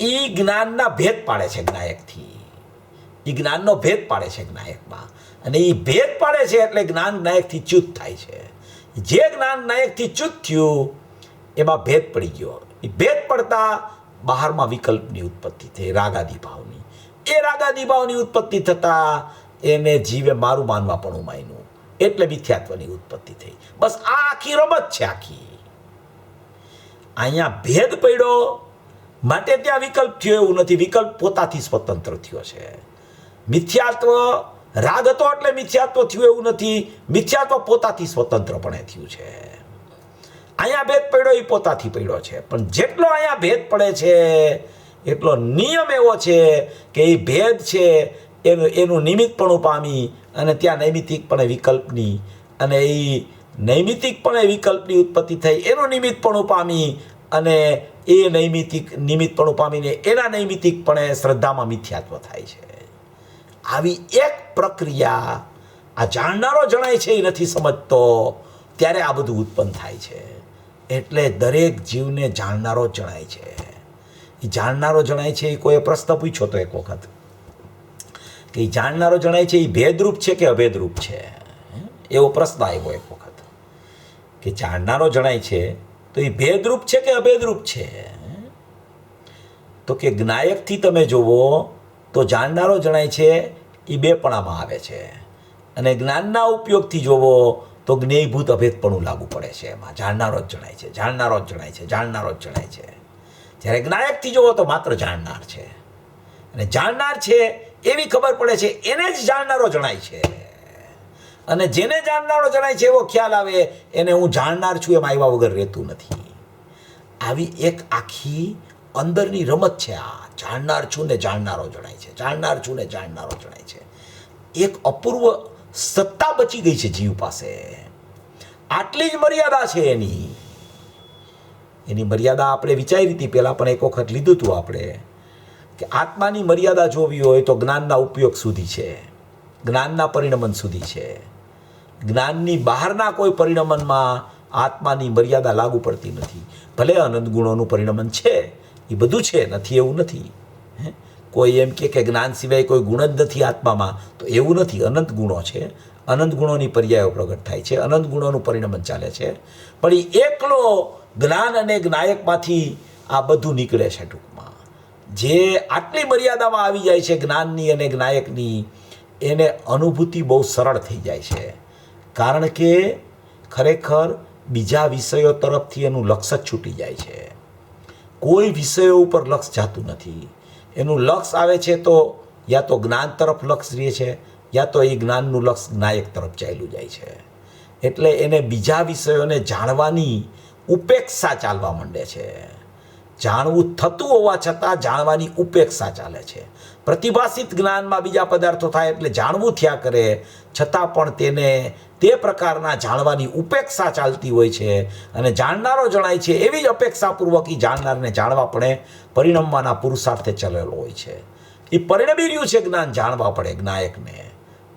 એ જ્ઞાનના ભેદ પાડે છે જ્ઞાયકથી. એ એ જ્ઞાનનો ભેદ પાડે છે જ્ઞાયકમાં, અને એ ભેદ પાડે છે એટલે જ્ઞાન જ્ઞાયકથી ચ્યુત થાય છે. જે જ્ઞાન જ્ઞાયકથી ચ્યુત થયું એમાં ભેદ પડી ગયો. એ ભેદ પડતા બહારમાં વિકલ્પની ઉત્પત્તિ થઈ, રાગાદી ભાવની. એ રાગાદી ભાવની ઉત્પત્તિ થતાં એને જીવે મારું માનવાપણું માન્યું, એટલે મિથ્યાત્વની ઉત્પત્તિ થઈ. બસ આ આખી રમત છે આખી. અહીંયા ભેદ પડ્યો માટે ત્યાં વિકલ્પ થયો એવું નથી. વિકલ્પ પોતાથી સ્વતંત્ર થયો છે. મિથ્યાત્વ રાગ હતો એટલે મિથ્યાત્વ થયું એવું નથી. મિથ્યાત્વ પોતાથી સ્વતંત્રપણે થયું છે. અહીંયા ભેદ પડ્યો એ પોતાથી પડ્યો છે, પણ જેટલો અહીંયા ભેદ પડે છે એટલો નિયમ એવો છે કે એ ભેદ છે એનું નિમિત્તપણું પામી અને ત્યાં નૈમિતિકપણે વિકલ્પની, અને એ નૈમિતિકપણે વિકલ્પની ઉત્પત્તિ થઈ એનું નિમિત્તપણું પામી, અને એ નિમિત્તપણું પામીને એના નૈમિતિકપણે શ્રદ્ધામાં મિથ્યાત્વ થાય છે. આવી એક પ્રક્રિયા આ જાણનારો જણાય છે એ નથી સમજતો ત્યારે આ બધું ઉત્પન્ન થાય છે. એટલે દરેક જીવને જાણનારો જ જણાય છે. એ જાણનારો જણાય છે એ કોઈએ પ્રશ્ન પૂછ્યો તો એક વખત કે એ જાણનારો જણાય છે એ ભેદરૂપ છે કે અભેદરૂપ છે, એવો પ્રશ્ન આવ્યો એક વખત કે જાણનારો જણાય છે તો એ ભેદરૂપ છે કે અભેદરૂપ છે? તો કે જ્ઞાયકથી તમે જુઓ તો જાણનારો જણાય છે એ બેપણામાં આવે છે, અને જ્ઞાનના ઉપયોગથી જોવો તો જ્ઞેયભૂત અભેદપણું લાગુ પડે છે. એમાં જાણનારો જ જણાય છે, જાણનારો જ જણાય છે, જાણનારો જ જણાય છે. જ્યારે જ્ઞાયકથી જોવો તો માત્ર જાણનાર છે, અને જાણનાર છે એવી ખબર પડે છે એને જ જાણનારો જણાય છે. અને જેને જાણનારો જણાય છે એવો ખ્યાલ આવે એને હું જાણનાર છું એમ આવ્યા વગર રહેતું નથી. આવી એક આખી અંદરની રમત છે આ. જાણનાર છું ને જાણનારો જણાય છે, જાણનાર છું ને જાણનારો જણાય છે. એક અપૂર્વ સત્તા બચી ગઈ છે જીવ પાસે. આટલી જ મર્યાદા છે એની મર્યાદા આપણે વિચારી હતી પહેલાં પણ એક વખત લીધું હતું આપણે કે આત્માની મર્યાદા જોવી હોય તો જ્ઞાનના ઉપયોગ સુધી છે, જ્ઞાનના પરિણમન સુધી છે. જ્ઞાનની બહારના કોઈ પરિણમનમાં આત્માની મર્યાદા લાગુ પડતી નથી. ભલે અનંત ગુણોનું પરિણમન છે, એ બધું છે, નથી એવું નથી. કોઈ એમ કે જ્ઞાન સિવાય કોઈ ગુણ જ નથી આત્મામાં, તો એવું નથી. અનંત ગુણો છે, અનંત ગુણોની પર્યાયો પ્રગટ થાય છે, અનંત ગુણોનું પરિણમન ચાલે છે. પણ એ એકલો જ્ઞાન અને જ્ઞાયકમાંથી આ બધું નીકળે છે. ટૂંકમાં જે આટલી મર્યાદામાં આવી જાય છે જ્ઞાનની અને જ્ઞાયકની, એને અનુભૂતિ બહુ સરળ થઈ જાય છે. કારણ કે ખરેખર બીજા વિષયો તરફથી એનું લક્ષ જ છૂટી જાય છે. કોઈ વિષયો ઉપર લક્ષ જતું નથી. એનું લક્ષ આવે છે તો યા તો જ્ઞાન તરફ લક્ષ રહે છે, યા તો એ જ્ઞાનનું લક્ષ જ્ઞાયક તરફ ચાલ્યું જાય છે. એટલે એને બીજા વિષયોને જાણવાની ઉપેક્ષા ચાલવા માંડે છે. જાણવું થતું હોવા છતાં જાણવાની ઉપેક્ષા ચાલે છે. પ્રતિભાસિત જ્ઞાનમાં બીજા પદાર્થો થાય એટલે જાણવું થયા કરે, છતાં પણ તેને તે પ્રકારના જાણવાની ઉપેક્ષા ચાલતી હોય છે. અને જાણનારો જણાય છે એવી જ અપેક્ષાપૂર્વક એ જાણનારને જાણવા પડે પરિણમવાના પુરુષાર્થે ચલેલો હોય છે. એ પરિણમી રહ્યું છે જ્ઞાન જાણવા પડે જ્ઞાયકને,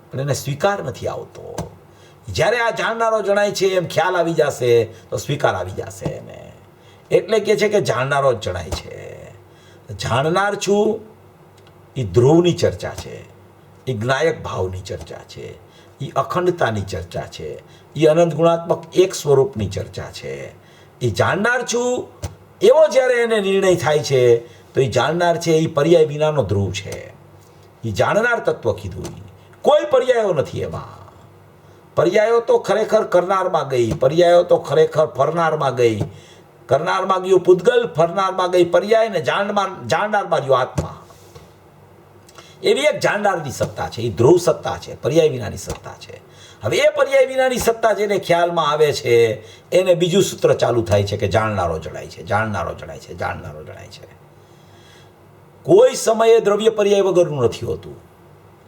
પણ એને સ્વીકાર નથી આવતો. જ્યારે આ જાણનારો જણાય છે એમ ખ્યાલ આવી જશે તો સ્વીકાર આવી જશે એને. એટલે કે છે કે જાણનારો જ જણાય છે. જાણનાર છું એ ધ્રુવની ચર્ચા છે, એ જ્ઞાયક ભાવની ચર્ચા છે, એ અખંડતાની ચર્ચા છે, એ અનંત ગુણાત્મક એક સ્વરૂપની ચર્ચા છે. એ જાણનાર છું એવો જ્યારે એને નિર્ણય થાય છે તો એ જાણનાર છે એ પર્યાય વિનાનો ધ્રુવ છે. એ જાણનાર તત્વ કીધું, કોઈ પર્યાયો નથી એમાં. પર્યાયો તો ખરેખર કરનારમાં ગઈ, પર્યાયો તો ખરેખર ફરનારમાં ગઈ. કરનારમાં ગયું પૂતગલ, ફરનારમાં ગઈ પર્યાય, ને જાણનારમાં ગયો આત્મા. એવી એક જાણનારની સત્તા છે, એ ધ્રુવ સત્તા છે, પર્યાય વિનાની સત્તા છે. હવે એ પર્યાય વિનાની સત્તા જેને ખ્યાલમાં આવે છે એને બીજું સૂત્ર ચાલુ થાય છે કે જાણનારો જણાય છે, જાણનારો જણાય છે, જાણનારો જણાય છે. કોઈ સમયે દ્રવ્ય પર્યાય વગરનું નથી હોતું,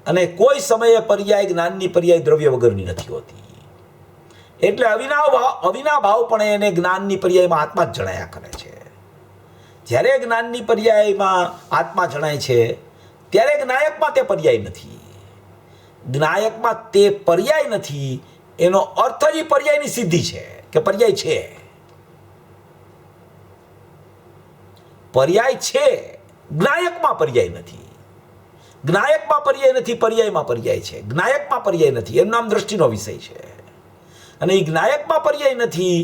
અને કોઈ સમયે પર્યાય જ્ઞાનની પર્યાય દ્રવ્ય વગરની નથી હોતી. એટલે અવિનાભાવ પણ એને જ્ઞાનની પર્યાયમાં આત્મા જ જણાયા કરે છે. જ્યારે જ્ઞાનની પર્યાયમાં આત્મા જણાય છે ત્યારે જ્ઞાયકમાં તે પર્યાય નથી. જ્ઞાયકમાં તે પર્યાય નથી એનો અર્થ જ પર્યાયની સિદ્ધિ છે કે પર્યાય છે. પર્યાય છે, જ્ઞાયકમાં પર્યાય નથી. જ્ઞાયકમાં પર્યાય નથી, પર્યાયમાં પર્યાય છે. જ્ઞાયકમાં પર્યાય નથી, એનું નામ દ્રષ્ટિનો વિષય છે. અને એ જ્ઞાયકમાં પર્યાય નથી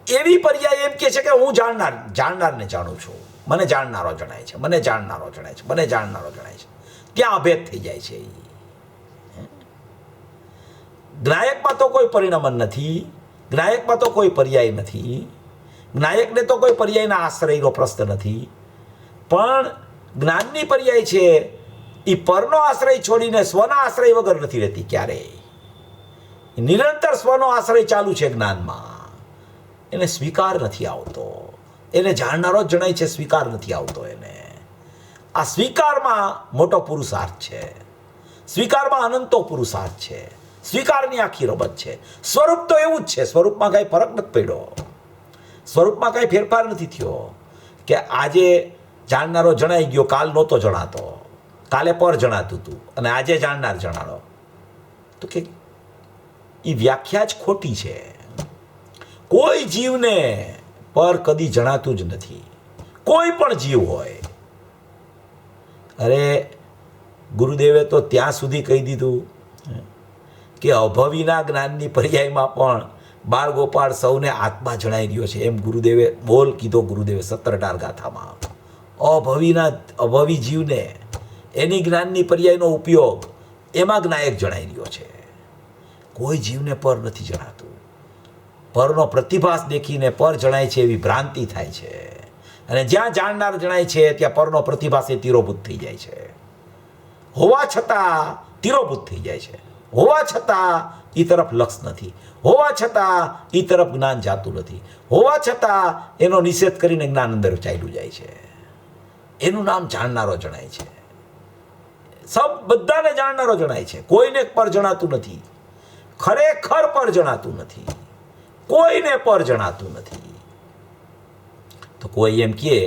એવી પર્યાય એમ કે છે કે હું જાણનારને જાણું છું, મને જાણનારો જણાય છે, મને જાણનારો જણાય છે, મને જાણનારો જણાય છે. ત્યાં અભેદ થઈ જાય છે. જ્ઞાયકમાં તો કોઈ પરિણમન નથી, જ્ઞાયકમાં તો કોઈ પર્યાય નથી, જ્ઞાયકને તો કોઈ પર્યાયના આશ્રયનો પ્રશ્ન નથી. પણ જ્ઞાનની પર્યાય છે એ પરનો આશ્રય છોડીને સ્વના આશ્રય વગર નથી રહેતી ક્યારેય. નિરંતર સ્વનો આશ્રય ચાલુ છે જ્ઞાનમાં. એને સ્વીકાર નથી આવતો, એને જાણનારો જ જણાય છે, સ્વીકાર નથી આવતો એને. આ સ્વીકારમાં મોટો પુરુષાર્થ છે, સ્વીકારમાં અનંતો પુરુષાર્થ છે, સ્વીકારની આખી રમત છે. સ્વરૂપ તો એવું જ છે, સ્વરૂપમાં કાંઈ ફરક નથી પડ્યો, સ્વરૂપમાં કાંઈ ફેરફાર નથી થયો કે આજે જાણનારો જણાઈ ગયો, કાલ નહોતો જણાતો, કાલે પર જણાતું હતું અને આજે જાણનાર જણાડો. તો કે એ વ્યાખ્યા જ ખોટી છે. કોઈ જીવને પર કદી જણાતું જ નથી, કોઈ પણ જીવ હોય. અરે ગુરુદેવે તો ત્યાં સુધી કહી દીધું કે અભવીના જ્ઞાનની પર્યાયમાં પણ બાળ ગોપાળ સૌને આત્મા જણાઈ રહ્યો છે. એમ ગુરુદેવે બોલ કીધો, ગુરુદેવે 17 ગાથામાં. અભવી જીવને એની જ્ઞાનની પર્યાયનો ઉપયોગ એમાં જ્ઞાયક જણાઈ રહ્યો છે. કોઈ જીવને પર નથી જણાતું. પરનો પ્રતિભાસ દેખીને પર જણાય છે એવી ભ્રાંતિ થાય છે. અને જ્યાં જાણનાર જણાય છે ત્યાં પરનો પ્રતિભાસ એ તિરોભૂત થઈ જાય છે. હોવા છતાં તિરોભૂત થઈ જાય છે. હોવા છતાં એ તરફ લક્ષ નથી, હોવા છતાં એ તરફ જ્ઞાન જાતું નથી, હોવા છતાં એનો નિષેધ કરીને જ્ઞાન અંદર ચાલ્યું જાય છે. એનું નામ જાણનારો જણાય છે. બધાને જાણનારો જણાય છે, કોઈને પર જણાતું નથી, ખરેખર પર જણાતું નથી, કોઈને પર જણાતું નથી. તો કોઈ એમ કે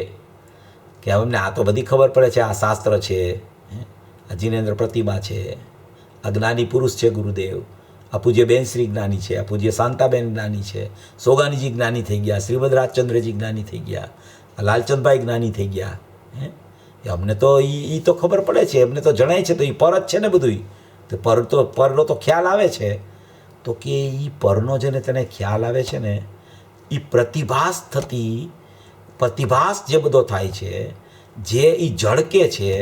અમને આ તો બધી ખબર પડે છે, આ શાસ્ત્ર છે, આ જીનેન્દ્ર પ્રતિમા છે, આ જ્ઞાની પુરુષ છે ગુરુદેવ, આ પૂજ્ય બેન શ્રી જ્ઞાની છે, આ પૂજ્ય શાંતાબેન જ્ઞાની છે, સોગાનીજી જ્ઞાની થઈ ગયા, શ્રીમદ રાજચંદ્રજી જ્ઞાની થઈ ગયા, આ લાલચંદભાઈ જ્ઞાની થઈ ગયા. અમને તો એ તો ખબર પડે છે, એમને તો જણાય છે, તો એ પર જ છે ને બધું. તો પરનો તો ખ્યાલ આવે છે. તો કે એ પરનો જેને તેને ખ્યાલ આવે છે ને, એ પ્રતિભાસ જે બધો થાય છે, જે એ ઝળકે છે,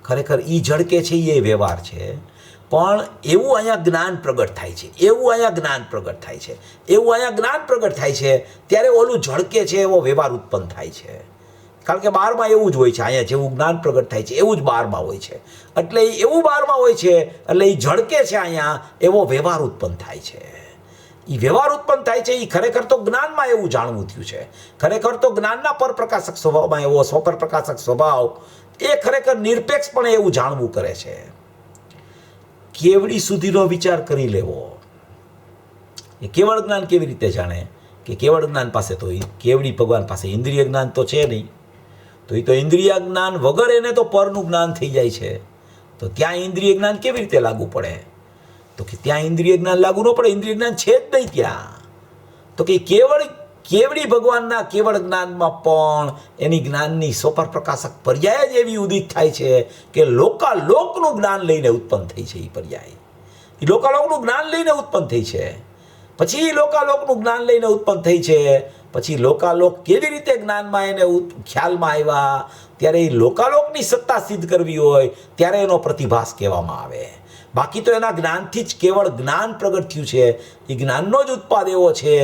ખરેખર એ ઝળકે છે એ વ્યવહાર છે. પણ એવું અહીંયા જ્ઞાન પ્રગટ થાય છે, એવું અહીંયા જ્ઞાન પ્રગટ થાય છે, એવું અહીંયા જ્ઞાન પ્રગટ થાય છે, ત્યારે ઓલું ઝળકે છે એવો વ્યવહાર ઉત્પન્ન થાય છે. કારણ કે બહારમાં એવું જ હોય છે, અહીંયા જેવું જ્ઞાન પ્રગટ થાય છે એવું જ બહારમાં હોય છે. એટલે એવું બહારમાં હોય છે, એટલે એ ઝળકે છે અહીંયા એવો વ્યવહાર ઉત્પન્ન થાય છે. એ વ્યવહાર ઉત્પન્ન થાય છે એ ખરેખર તો જ્ઞાનમાં એવું જાણવું થયું છે. ખરેખર તો જ્ઞાનના પરપ્રકાશક સ્વભાવમાં એવો સ્વપરપ્રકાશક સ્વભાવ એ ખરેખર નિરપેક્ષપણે એવું જાણવું કરે છે. કેવડી સુધીનો વિચાર કરી લેવો. એ કેવળ જ્ઞાન કેવી રીતે જાણે કે કેવળ જ્ઞાન પાસે તો કેવડી ભગવાન પાસે ઇન્દ્રિય જ્ઞાન તો છે નહીં, તો એ તો ઇન્દ્રિય જ્ઞાન વગર એને તો પરનું જ્ઞાન થઈ જાય છે. તો ત્યાં ઇન્દ્રિય જ્ઞાન કેવી રીતે લાગુ પડે? તો કે ત્યાં ઇન્દ્રિય જ્ઞાન લાગુ ન પડે, ઇન્દ્રિય જ્ઞાન છે જ નહીં ત્યાં. તો કે કેવડી ભગવાનના કેવળ જ્ઞાનમાં પણ એની જ્ઞાનની સ્વપર પ્રકાશક પર્યાય જ એવી ઉદિત થાય છે કે લોકાલોકનું જ્ઞાન લઈને ઉત્પન્ન થઈ છે. એ પર્યાય એ લોકાલોકનું જ્ઞાન લઈને ઉત્પન્ન થઈ છે. પછી લોકાલોકનું જ્ઞાન લઈને ઉત્પન્ન થઈ છે. પછી લોકાલોક કેવી રીતે જ્ઞાનમાં એને ખ્યાલમાં આવ્યા, ત્યારે એ લોકાલોકની સત્તા સિદ્ધ કરવી હોય ત્યારે એનો પ્રતિભાસ કહેવામાં આવે. બાકી તો એના જ્ઞાનથી જ કેવળ જ્ઞાન પ્રગટ થયું છે. એ જ્ઞાનનો જ ઉત્પાદ એવો છે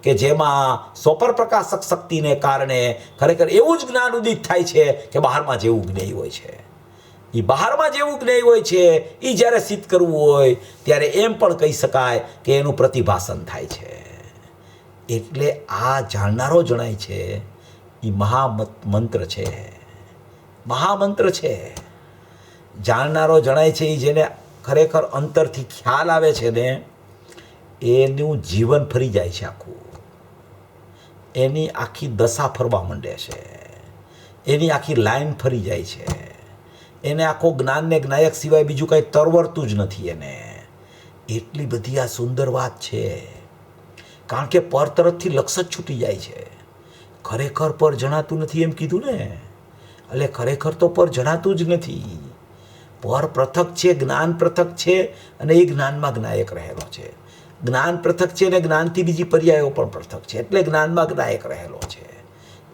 કે જેમાં સ્વપર પ્રકાશક શક્તિને કારણે ખરેખર એવું જ જ્ઞાન ઉદિત થાય છે કે બહારમાં જેવું જ્ઞેય હોય છે. એ બહારમાં જેવું જ્ઞેય હોય છે એ જ્યારે સિદ્ધ કરવું હોય ત્યારે એમ પણ કહી શકાય કે એનું પ્રતિભાસન થાય છે. એટલે આ જાણનારો જણાય છે એ મહામંત્ર છે, મહામંત્ર છે. જાણનારો જણાય છે એ જેને ખરેખર અંતરથી ખ્યાલ આવે છે ને, એનું જીવન ફરી જાય છે આખું. એની આખી દશા ફરવા માંડે છે, એની આખી લાઈન ફરી જાય છે. એને આખો જ્ઞાનને જ્ઞાયક સિવાય બીજું કાંઈ તરવરતું જ નથી એને. એટલી બધી આ સુંદર વાત છે. કારણ કે પર તરફથી લક્ષ જ છૂટી જાય છે. ખરેખર પર જણાતું નથી એમ કીધું ને, એટલે ખરેખર તો પર જણાતું જ નથી. પર પૃથક છે, જ્ઞાન પૃથક છે, અને એ જ્ઞાનમાં જ્ઞાયક રહેલો છે. જ્ઞાન પૃથક છે અને જ્ઞાનથી બીજી પર્યાયો પણ પૃથક છે, એટલે જ્ઞાનમાં જ્ઞાયક રહેલો છે.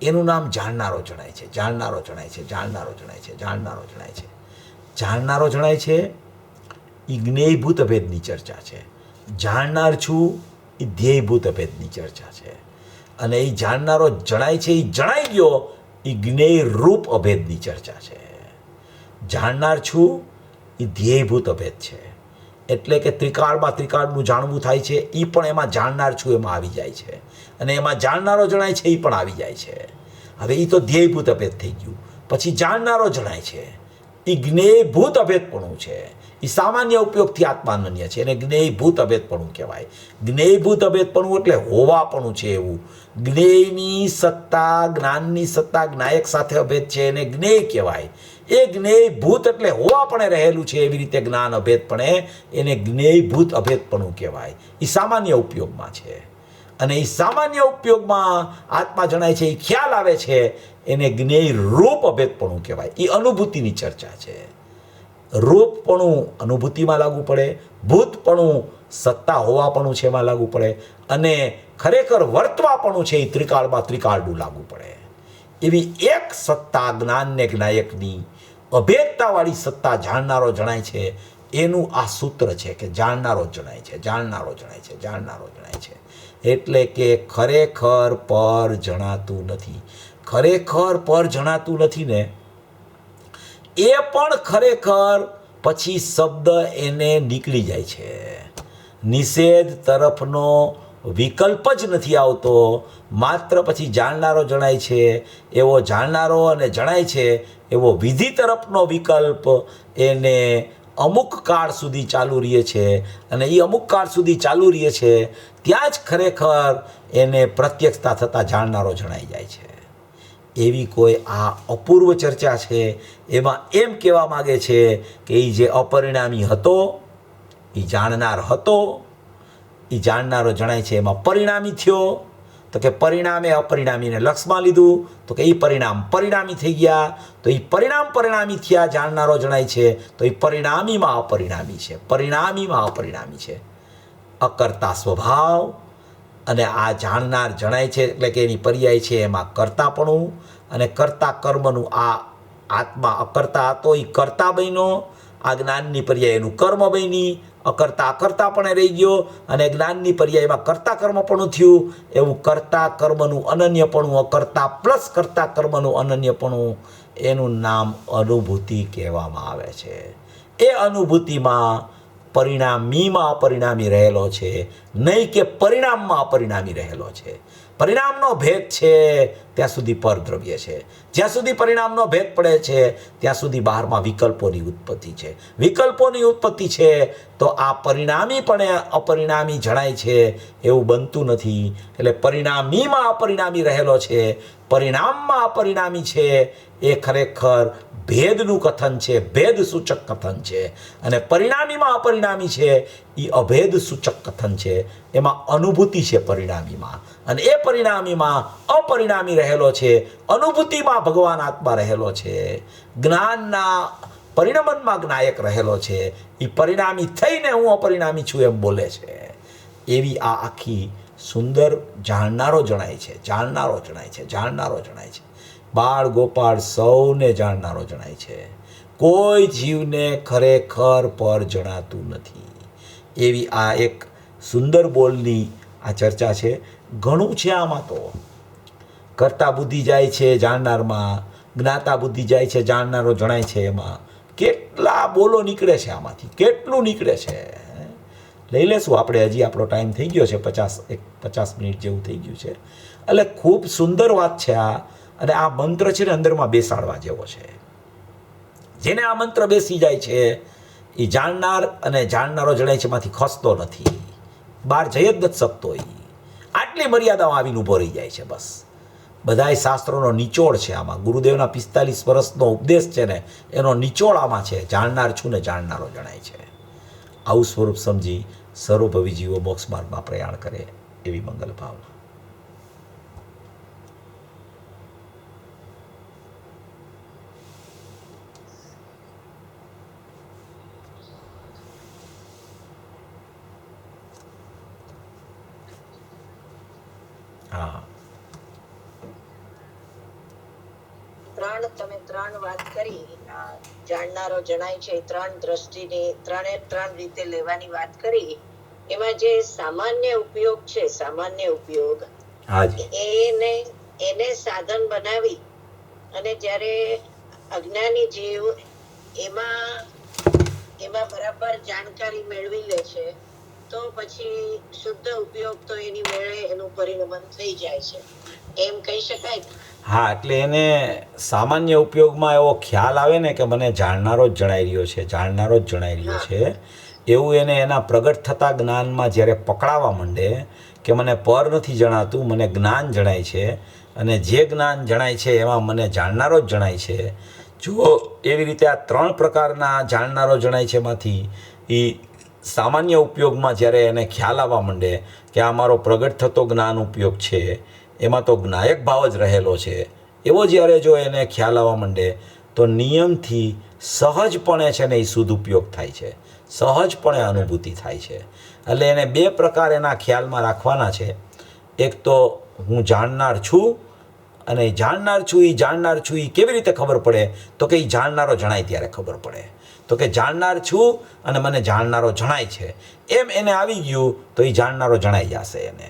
એનું નામ જાણનારો જણાય છે. જાણનારો જણાય છે. જાણનારો જણાય છે. જાણનારો જણાય છે. જાણનારો જણાય છે એ જ્ઞેયભૂત અભેદની ચર્ચા છે. જાણનાર છું એ ધ્યેયભૂત અભેદની ચર્ચા છે. અને એ જાણનારો જણાય છે, એ જણાઈ ગયો એ જ્ઞેય રૂપ અભેદની ચર્ચા છે. જાણનાર છું એ ધ્યેયભૂત અભેદ છે. એટલે કે ત્રિકાળમાં ત્રિકાળનું જાણવું થાય છે, એ પણ એમાં જાણનાર છું એમાં આવી જાય છે. અને એમાં જાણનારો જણાય છે એ પણ આવી જાય છે. હવે એ તો ધ્યેયભૂત અભેદ થઈ ગયું. પછી જાણનારો જણાય છે એ જ્ઞેયભૂત અભેદપણું છે. એ સામાન્ય ઉપયોગથી આત્મા અનન્ય છે, એને જ્ઞેયભૂત અભેદપણું કહેવાય. જ્ઞેયભૂત અભેદપણું એટલે હોવાપણું છે એવું. જ્ઞેયની સત્તા, જ્ઞાનની સત્તા જ્ઞાયક સાથે અભેદ છે, એને જ્ઞેય કહેવાય. એ જ્ઞેયભૂત એટલે હોવાપણે રહેલું છે, એવી રીતે જ્ઞાન અભેદપણે એને જ્ઞેયભૂત અભેદપણું કહેવાય. એ સામાન્ય ઉપયોગમાં છે. અને એ સામાન્ય ઉપયોગમાં આત્મા જણાય છે, એ ખ્યાલ આવે છે, એને જ્ઞેય રૂપ અભેદપણું કહેવાય. એ અનુભૂતિની ચર્ચા છે. રૂપપણું અનુભૂતિમાં લાગુ પડે, ભૂતપણું સત્તા હોવાપણું છે એમાં લાગુ પડે, અને ખરેખર વર્તવાપણું છે એ ત્રિકાળમાં ત્રિકાળનું લાગુ પડે. એવી એક સત્તા જ્ઞાનને જ્ઞાયકની અભેદતાવાળી સત્તા જાણનારો જણાય છે. એનું આ સૂત્ર છે કે જાણનારો જણાય છે. જાણનારો જણાય છે. જાણનારો જણાય છે. એટલે કે ખરેખર પર જણાતું નથી. ખરેખર પર જણાતું નથી ને એ પણ ખરેખર પછી શબ્દ એને નીકળી જાય છે. નિષેધ તરફનો વિકલ્પ જ નથી આવતો. માત્ર પછી જાણનારો જણાય છે એવો જાણનારો અને જણાય છે એવો વિધિ તરફનો વિકલ્પ એને અમુક કાળ સુધી ચાલુ રહે છે. અને એ અમુક કાળ સુધી ચાલુ રહે છે ત્યાં જ ખરેખર એને પ્રત્યક્ષતા થતાં જાણનારો જણાઈ જાય છે. એવી કોઈ આ અપૂર્વ ચર્ચા છે. એમાં એમ કહેવા માગે છે કે એ જે અપરિણામી હતો, એ જાણનાર હતો, એ જાણનારો જણાય છે એમાં પરિણામી થયો. તો કે પરિણામે અપરિણામીને લક્ષમાં લીધું, તો કે એ પરિણામ પરિણામી થઈ ગયા. તો એ પરિણામી થયા જાણનારો જણાય છે. તો એ પરિણામીમાં અપરિણામી છે. પરિણામીમાં અપરિણામી છે. અકર્તા સ્વભાવ અને આ જાણનાર જણાય છે એટલે કે એની પર્યાય છે એમાં કર્તાપણું. અને કર્તા કર્મનું આ આત્મા અકર્તા હતો એ કર્તા બન્યો. આ જ્ઞાનની પર્યાય એનું કર્મ બની. અકર્તા અકર્તાપણે રહી ગયો અને જ્ઞાનની પર્યાયમાં કર્તા કર્મપણું થયું. એવું કર્તા કર્મનું અનન્યપણું, અકર્તા પ્લસ કર્તા કર્મનું અનન્યપણું, એનું નામ અનુભૂતિ કહેવામાં આવે છે. એ અનુભૂતિમાં પરિણામીમાં અપરિણામી રહેલો છે, નહીં કે પરિણામમાં અપરિણામી રહેલો છે. પરિણામનો ભેદ છે ત્યાં સુધી પરદ્રવ્ય છે. જ્યાં સુધી પરિણામનો ભેદ પડે છે ત્યાં સુધી બહારમાં વિકલ્પોની ઉત્પત્તિ છે. વિકલ્પોની ઉત્પત્તિ છે તો આ પરિણામીપણે અપરિણામી જણાય છે એવું બનતું નથી. એટલે પરિણામીમાં અપરિણામી રહેલો છે, પરિણામમાં અપરિણામી છે, એ ખરેખર ભેદનું કથન છે, ભેદ સૂચક કથન છે. અને પરિણામીમાં અપરિણામી છે એ અભેદ સૂચક કથન છે. એમાં અનુભૂતિ છે પરિણામીમાં, અને એ પરિણામીમાં અપરિણામી રહેલો છે. અનુભૂતિમાં ભગવાન આત્મા રહેલો છે. જ્ઞાનના પરિણમનમાં જ્ઞાયક રહેલો છે. એ પરિણામી થઈને હું અપરિણામી છું એમ બોલે છે. એવી આ આખી સુંદર જાણનારો જણાય છે. જાણનારો જણાય છે. જાણનારો જણાય છે. બાળ ગોપાળ સૌને જાણનારો જણાય છે. કોઈ જીવને ખરેખર પર જણાતું નથી. એવી આ એક સુંદર બોલની આ ચર્ચા છે. ઘણું છે આમાં. તો કરતા બુદ્ધિ જાય છે જાણનારમાં, જ્ઞાતા બુદ્ધિ જાય છે જાણનારો જણાય છે. એમાં કેટલા બોલો નીકળે છે, આમાંથી કેટલું નીકળે છે. લઈ લેશું આપણે. હજી આપણો ટાઈમ થઈ ગયો છે, 50 મિનિટ જેવું થઈ ગયું છે. એટલે ખૂબ સુંદર વાત છે આ. અને આ મંત્ર છે ને અંદરમાં બેસાડવા જેવો છે. જેને આ મંત્ર બેસી જાય છે એ જાણનાર અને જાણનારો જણાય છે એમાંથી ખસતો નથી, બહાર જઈ જ નથી શકતો. એ આટલી મર્યાદામાં આવીને ઊભો રહી જાય છે. બસ બધાય શાસ્ત્રોનો નિચોડ છે આમાં. ગુરુદેવના 45 વર્ષનો ઉપદેશ છે ને એનો નિચોડ આમાં છે. જાણનાર છું ને જાણનારો જણાય છે. આવું સ્વરૂપ સમજી સર્વભવી જીવો મોક્ષ માર્ગમાં પ્રયાણ કરે એવી મંગલ ભાવના. હા. ત્રણ વાત કરી. જાણનારો જણાય છે, ત્રણ દ્રષ્ટિની ત્રણ રીતે લેવાની વાત કરી. એમાં જે સામાન્ય ઉપયોગ છે, સામાન્ય ઉપયોગ હાજી. એને સાધન બનાવી અને જ્યારે અજ્ઞાની જીવ એમાં બરાબર જાણકારી મેળવી લે છે, તો પછી શુદ્ધ ઉપયોગ તો એની મેળે એનું પરિણમન થઈ જાય છે, એમ કહી શકાય. હા, એટલે એને સામાન્ય ઉપયોગમાં એવો ખ્યાલ આવે ને કે મને જાણનારો જ જણાઈ રહ્યો છે, જાણનારો જ જણાઈ રહ્યો છે, એવું એને એના પ્રગટ થતા જ્ઞાનમાં જ્યારે પકડાવા માંડે કે મને પર નથી જણાતું, મને જ્ઞાન જણાય છે, અને જે જ્ઞાન જણાય છે એમાં મને જાણનારો જ જણાય છે. જો એવી રીતે આ ત્રણ પ્રકારના જાણનારો જણાય છે એમાંથી એ સામાન્ય ઉપયોગમાં જ્યારે એને ખ્યાલ આવવા માંડે કે આ મારો પ્રગટ થતો જ્ઞાન ઉપયોગ છે, એમાં તો જ્ઞાયક ભાવ જ રહેલો છે, એવો જ્યારે જો એને ખ્યાલ આવવા માંડે તો નિયમથી સહજપણે છે ને એ સદુપયોગ થાય છે, સહજપણે અનુભૂતિ થાય છે. એટલે એને બે પ્રકાર એના ખ્યાલમાં રાખવાના છે. એક તો હું જાણનાર છું, અને જાણનાર છું એ કેવી રીતે ખબર પડે તો કે એ જાણનારો જણાય ત્યારે ખબર પડે. તો કે જાણનાર છું અને મને જાણનારો જણાય છે, એમ એને આવી ગયું તો એ જાણનારો જણાઈ જશે એને.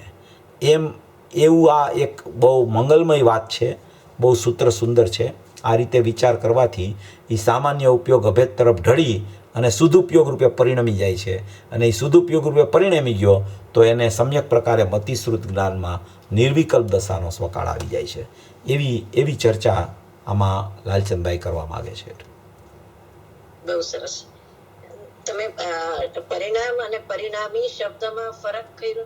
એવું આ એક બહુ મંગલમય વાત છે, બહુ સૂત્ર સુંદર છે. આ રીતે વિચાર કરવાથી એ સામાન્ય ઉપયોગ અભેદ તરફ ઢળી અને સદુપયોગ રૂપે પરિણમી જાય છે, અને એ સદુપયોગ રૂપે પરિણમી ગયો તો એને સમ્યક પ્રકારે મતિશ્રુત જ્ઞાનમાં નિર્વિકલ્પ દશાનો સ્વકાળ આવી જાય છે. એવી ચર્ચા આમાં લાલચંદભાઈ કરવા માગે છે. બહુ સરસ. તમે પરિણામ અને પરિણામી શબ્દમાં ફરક કર્યો?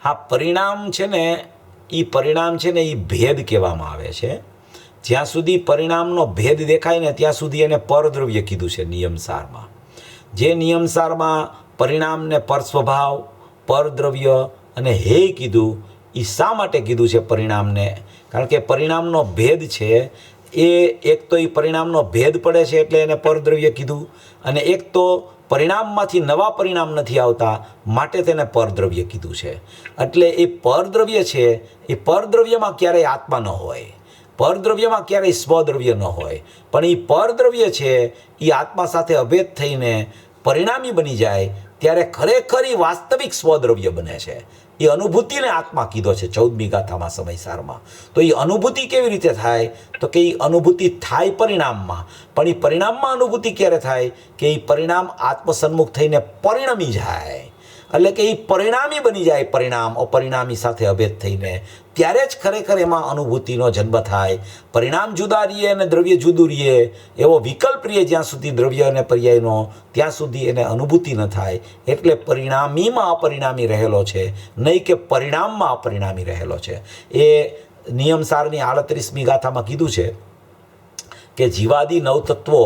હા, પરિણામ છે ને એ ભેદ કહેવામાં આવે છે. જ્યાં સુધી પરિણામનો ભેદ દેખાય ને ત્યાં સુધી એને પરદ્રવ્ય કીધું છે નિયમસારમાં. જે નિયમસારમાં પરિણામને પર સ્વભાવ, પરદ્રવ્ય અને હેય કીધું, એ શા માટે કીધું છે પરિણામને? કારણ કે પરિણામનો ભેદ છે, એક તો એ પરિણામનો ભેદ પડે છે એટલે એને પરદ્રવ્ય કીધું, અને એક તો પરિણામમાંથી નવા પરિણામ નથી આવતા માટે તેને પરદ્રવ્ય કીધું છે. એટલે એ પરદ્રવ્ય છે, એ પરદ્રવ્યમાં ક્યારેય આત્મા ન હોય, પરદ્રવ્યમાં ક્યારેય સ્વદ્રવ્ય ન હોય, પણ એ પરદ્રવ્ય છે એ આત્મા સાથે અભેદ થઈને પરિણામી બની જાય ત્યારે ખરેખર એ વાસ્તવિક સ્વદ્રવ્ય બને છે. એ અનુભૂતિને આત્મા કીધો છે 14મી ગાથામાં સમયસારમાં. તો એ અનુભૂતિ કેવી રીતે થાય તો કે એ અનુભૂતિ થાય પરિણામમાં, પણ એ પરિણામમાં અનુભૂતિ ક્યારે થાય કે એ પરિણામ આત્મસન્મુખ થઈને પરિણમી જાય, એટલે કે એ પરિણામી બની જાય, પરિણામ અપરિણામી સાથે અભેદ થઈને, ત્યારે જ ખરેખર એમાં અનુભૂતિનો જન્મ થાય. પરિણામ જુદા રહીએ અને દ્રવ્ય જુદું રહીએ, એવો વિકલ્પ રહીએ જ્યાં સુધી દ્રવ્ય અને પર્યાયનો, ત્યાં સુધી એને અનુભૂતિ ન થાય. એટલે પરિણામીમાં અપરિણામી રહેલો છે, નહીં કે પરિણામમાં અપરિણામી રહેલો છે. એ નિયમસારની 38મી ગાથામાં કીધું છે કે જીવાદી નવતત્વો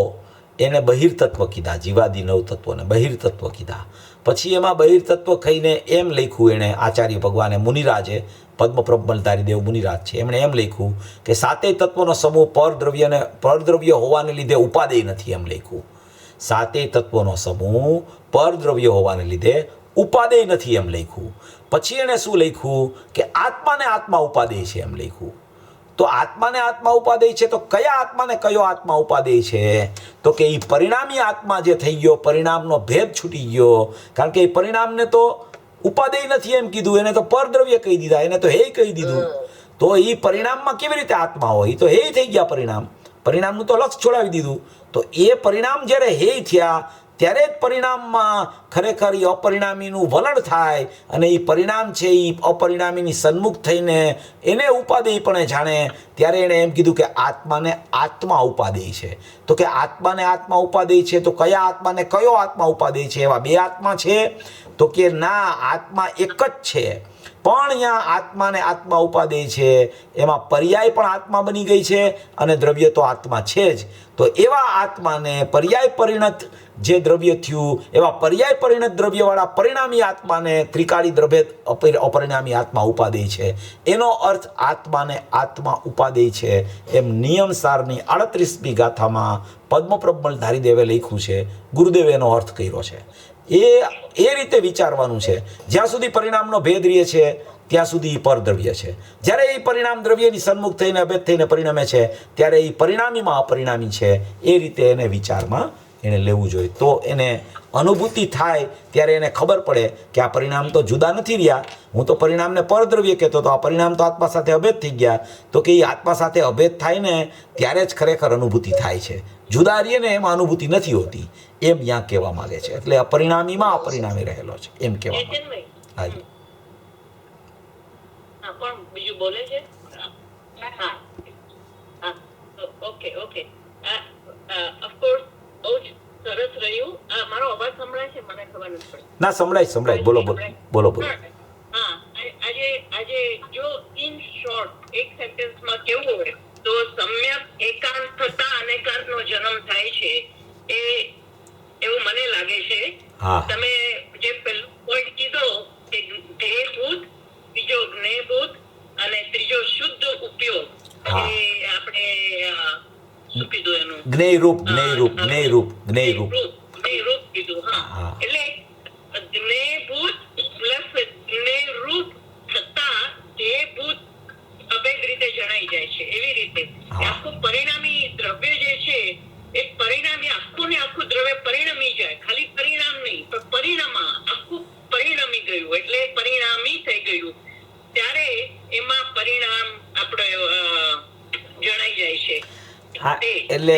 એને બહિર્તત્વ કીધા, જીવાદી નવતત્વોને બહિર્તત્વ કીધા. પછી એમાં બહિર્તત્વ કહીને એમ લખ્યું એણે આચાર્ય ભગવાને, મુનિરાજે, પદ્મપ્રબલધારી દેવ મુનિરાજ છે, એમણે એમ લખ્યું કે સાતેય તત્વોનો સમૂહ પરદ્રવ્ય હોવાને લીધે ઉપાદેય નથી, એમ લખ્યું. સાતેય તત્વોનો સમૂહ પરદ્રવ્ય હોવાને લીધે ઉપાદેય નથી, એમ લખ્યું. પછી એણે શું લખ્યું કે આત્માને આત્મા ઉપાદેય છે, એમ લખ્યું. તો આત્માને આત્મા ઉપાદેય છે, તો કયા આત્માને કયો આત્મા ઉપાદેય છે? તો કે એ પરિણામી આત્મા જે થઈ ગયો, પરિણામનો ભેદ છૂટી ગયો. કારણ કે એ પરિણામને તો ઉપાદેય નથી એમ કીધું, એને તો પરદ્રવ્ય કહી દીધા, એને તો હેય કહી દીધું. તો એ પરિણામમાં કેવી રીતે આત્મા હોય? એ તો હેય થઈ ગયા પરિણામનું તો લક્ષ છોડાવી દીધું. તો એ પરિણામ જ્યારે હેય થયા ત્યારે જ પરિણામમાં ખરેખર એ અપરિણામીનું વલણ થાય, અને એ પરિણામ છે એ અપરિણામીની સન્મુખ થઈને એને ઉપાદેયપણે જાણે. ત્યારે એણે એમ કીધું કે આત્માને આત્મા ઉપાદેય છે. તો કે આત્માને આત્મા ઉપાદેય છે, તો કયા આત્માને કયો આત્મા ઉપાદેય છે? એવા બે આત્મા છે? તો કે ના, આત્મા એક જ છે, પણ અહીંયા આત્માને આત્મા ઉપાદેય છે, એમાં પર્યાય પણ આત્મા બની ગઈ છે અને દ્રવ્ય તો આત્મા છે જ. તો એવા આત્માને પર્યાય પરિણત જે દ્રવ્ય થયું, એવા પર્યાય પરિણત દ્રવ્યવાળા પરિણામી આત્માને ત્રિકાળી દ્રવ્ય અપરિણામી આત્મા ઉપાદેય છે. એનો અર્થ આત્માને આત્મા ઉપાદેય છે, એમ નિયમસારની 38મી ગાથામાં પદ્મપ્રબલધારી દેવે લખ્યું છે. ગુરુદેવે એનો અર્થ કર્યો છે. એ રીતે વિચારવાનું છે. જ્યાં સુધી પરિણામનો ભેદ રહે છે ત્યાં સુધી એ પરદ્રવ્ય છે. જ્યારે એ પરિણામ દ્રવ્યની સન્મુખ થઈને અભેદ થઈને પરિણમે છે ત્યારે એ પરિણામીમાં અપરિણામી છે. એ રીતે એને વિચારમાં એને લેવું જોઈએ. તો એને અનુભૂતિ થાય ત્યારે એને ખબર પડે કે આ પરિણામ તો જુદા નથી રહ્યા. હું તો પરિણામને પરદ્રવ્ય કહેતો હતો, આ પરિણામ તો આત્મા સાથે અભેદ થઈ ગયા. તો કે એ આત્મા સાથે અભેદ થાય ને ત્યારે જ ખરેખર અનુભૂતિ થાય છે. જુદા રહીએ ને એમાં અનુભૂતિ નથી હોતી, એમ ત્યાં કહેવા માંગે છે. એટલે અપરિણામીમાં અપરિણામી રહેલો છે એમ કહેવા માંગે. હાજી. પણ બીજું બોલે છે. હા હા ઓકે ઓકે ઓફકોર્સ બહુ જ સરસ રહ્યું. મારો અવાજ સંભળાય છે? મને ખબર નથી પડતી. ના, સંભળાય. બોલો. હા, આજે જો ઇન શોર્ટ એક સેન્ટેન્સમાં કેવું હોય તો સમ્યક એકાંત થતા અનેકાંતનો જન્મ થાય છે એવું મને લાગે છે. તમે જે પહેલો પોઈન્ટ કીધો કે ધ્યેયભૂત, બીજો જ્ઞેયભૂત અને ત્રીજો શુદ્ધ ઉપયોગ, એ આપણે શું કીધું એનું? જ્ઞેયરૂપ કીધું. હા, એટલે જ્ઞેયભૂત પ્લસ જ્ઞેયરૂપ થતા ધ્યેયભૂત અભેદ રીતે જણાઈ જાય છે. એવી રીતે આખું પરિણામી દ્રવ્ય જે છે એ પરિણામી આખું ને આખું દ્રવ્ય પરિણમી જાય. ખાલી પરિણામ નહીં પણ પરિણામા આખું પરિણમી ગયું એટલે પરિણામી થઈ ગયું. ત્યારે એમાં પરિણામ આપણે જણાઈ જાય છે. એટલે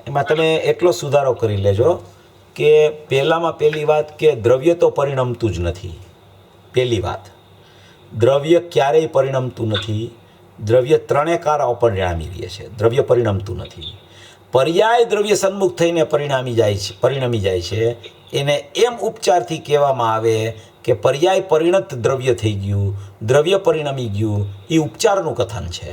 એમાં તમે એટલો સુધારો કરી લેજો કે પહેલી વાત કે દ્રવ્ય તો પરિણમતું જ નથી. પહેલી વાત, દ્રવ્ય ક્યારેય પરિણમતું નથી. દ્રવ્ય ત્રણેકાર અપરિણામી રહે છે. દ્રવ્ય પરિણમતું નથી. પર્યાય દ્રવ્ય સન્મુખ થઈને પરિણમી જાય છે. એને એમ ઉપચારથી કહેવામાં આવે કે પર્યાય પરિણત દ્રવ્ય થઈ ગયું, દ્રવ્ય પરિણમી ગયું. એ ઉપચારનું કથન છે.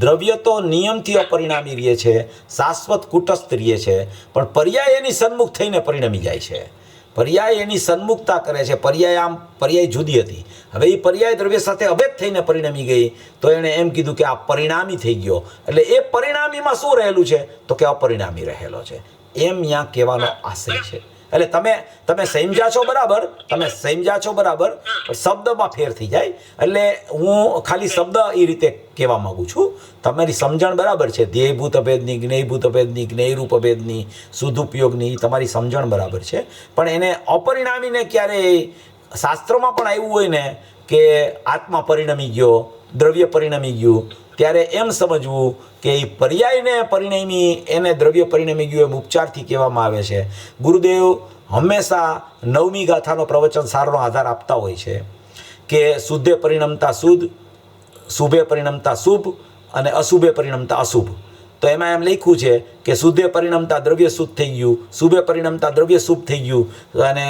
દ્રવ્ય તો નિયમથી અપરિણામી રહે છે, શાશ્વત કુટસ્થ રહે છે, પણ પર્યાય એની સન્મુખ થઈને પરિણમી જાય છે. પર્યાય એની સન્મુખતા કરે છે. પર્યાય જુદી હતી, હવે એ પર્યાય દ્રવ્ય સાથે અભેદ થઈને પરિણમી ગઈ તો એણે એમ કીધું કે આ પરિણામી થઈ ગયો. એટલે એ પરિણામીમાં શું રહેલું છે તો કે અપરિણામી રહેલો છે. એમ ત્યાં કહેવાનો આશય છે. એટલે તમે સમજ્યા છો બરાબર, પણ શબ્દમાં ફેર થઈ જાય. એટલે હું ખાલી શબ્દ એ રીતે કહેવા માગું છું. તમારી સમજણ બરાબર છે. ધ્યેયભૂત અભેદની, જ્ઞેયભૂત અભેદની, જ્ઞેયરૂપ અભેદની, સદુપયોગની તમારી સમજણ બરાબર છે. પણ એને અપરિણામીને ક્યારેય શાસ્ત્રમાં પણ આવ્યું હોય ને કે આત્મા પરિણમી ગયો, દ્રવ્ય પરિણમી ગયું, ત્યારે એમ સમજવું કે એ પર્યાયને પરિણમી એને દ્રવ્ય પરિણમી ગયું એમ ઉપચારથી કહેવામાં આવે છે. ગુરુદેવ હંમેશા 9મી ગાથાનો પ્રવચન સારનો આધાર આપતા હોય છે કે શુદ્ધે પરિણમતા શુદ્ધ, શુભે પરિણમતા શુભ અને અશુભે પરિણમતા અશુભ. તો એમાં એમ લખ્યું છે કે શુદ્ધે પરિણમતા દ્રવ્ય શુદ્ધ થઈ ગયું, શુભે પરિણમતા દ્રવ્ય શુભ થઈ ગયું અને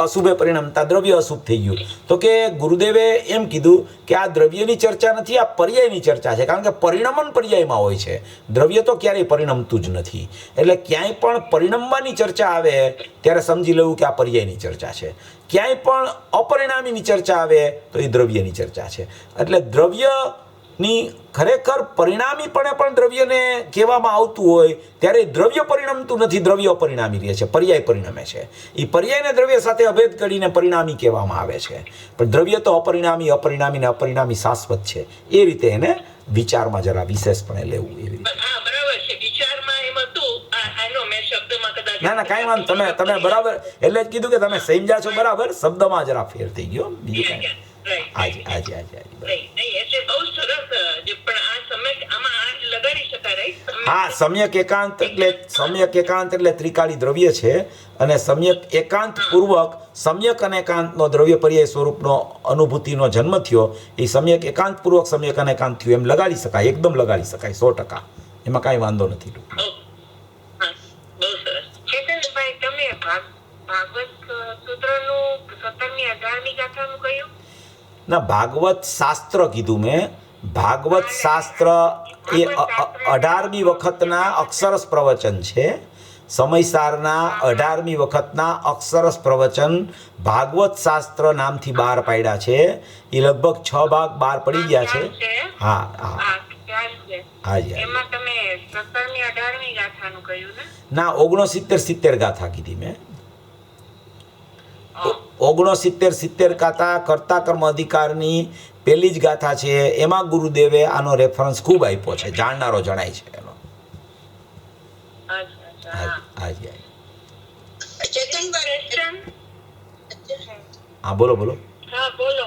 અશુભે પરિણમતા દ્રવ્ય અશુભ થઈ ગયું. તો કે ગુરુદેવે એમ કીધું કે આ દ્રવ્યની ચર્ચા નથી, આ પર્યાયની ચર્ચા છે. કારણ કે પરિણમન પર્યાયમાં હોય છે, દ્રવ્ય તો ક્યારેય પરિણમતું જ નથી. એટલે ક્યાંય પણ પરિણમવાની ચર્ચા આવે ત્યારે સમજી લેવું કે આ પર્યાયની ચર્ચા છે. ક્યાંય પણ અપરિણામીની ચર્ચા આવે તો એ દ્રવ્યની ચર્ચા છે. એટલે દ્રવ્યની ખરેખર પરિણામીપણે પણ દ્રવ્યને કહેવામાં આવતું હોય ત્યારે દ્રવ્ય પરિણમતું નથી, દ્રવ્ય અપરિણામી રહે છે, પર્યાય પરિણમે છે. એ પર્યાયને દ્રવ્ય સાથે અભેદ કરીને પરિણામી કહેવામાં આવે છે. પણ દ્રવ્ય તો અપરિણામી ને અપરિણામી શાશ્વત છે. એ રીતે એને વિચારમાં જરા વિશેષપણે લેવું. એવી રીતે ના કાંઈ વાંધો, તમે બરાબર એટલે જ કીધું કે તમે સમજ્યા છો બરાબર, શબ્દમાં જરા ફેર થઈ ગયો, બીજું કાંઈ. હા, સમ્યક એકાંત એટલે ત્રિકાળી દ્રવ્ય છે. અને સમ્યક એકાંત પૂર્વક સમ્યક અને એકાંતનો દ્રવ્ય પર્યાય સ્વરૂપનો અનુભૂતિનો જન્મ થયો. એ સમ્યક એકાંત પૂર્વક સમ્યક અને એકાંત થયું એમ લગાડી શકાય, એકદમ લગાડી શકાય 100%. એમાં કાંઈ વાંધો નથી. ના, ભાગવત શાસ્ત્ર કીધું મેં. ભાગવત શાસ્ત્ર એ 18મી વખતના અક્ષરસ પ્રવચન છે. સમયસારના 18મી વખતના અક્ષરસ પ્રવચન ભાગવત શાસ્ત્ર નામથી બહાર પાડ્યા છે. એ લગભગ 6 ભાગ બહાર પડી ગયા છે. હા. ના, 69 70 ગાથા કીધી મેં. 69-70 ગાથા કર્તા કર્મ અધિકારની પહેલી જ ગાથા છે, એમાં ગુરુદેવે આનો રેફરન્સ ખૂબ આપ્યો છે, જાણનારો જણાય છે એનો. અચ્છા, હા. હાજી ચેતનભાઈ, Question? હા બોલો બોલો. હા, બોલો.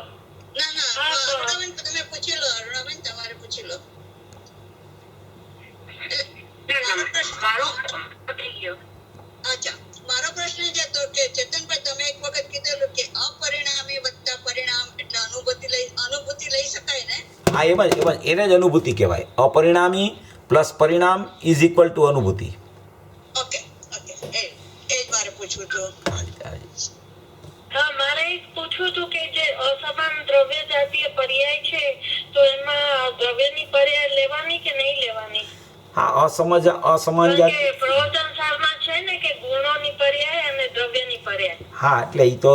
ના ના, હા, તો- અરુણાબેન તમે પૂછી લો, અરુણાબેન તમારે પૂછી લો. મારો થઈ ગયો. અચ્છા, મારો પ્રશ્ન એ હતો કે ચેતનભાઈ તમે એક વખત કીધેલું કે અપરિણામી વત્તા પરિણામ એટલે અનુભૂતિ લઈ શકાય ને? હા એમ જ એને જ અનુભૂતિ કહેવાય. અપરિણામી પ્લસ પરિણામ ઇઝ ઇક્વલ ટુ અનુભૂતિ. ઓકે ઓકે, એ જ મારે પૂછવું હતું. હાજી હાજી. હા, મારે એક પૂછવું હતું કે જે અસમાન દ્રવ્ય જાતીય પર્યાય છે તો એમાં દ્રવ્યની પર્યાય લેવાની કે નહીં લેવાની? હા, અસમાન કારણ જાતિ. કે પ્રવચન સારમાં છે ને કે ગુણોની પર્યાય અને દ્રવ્યની પર્યાય. હા, એટલે એ તો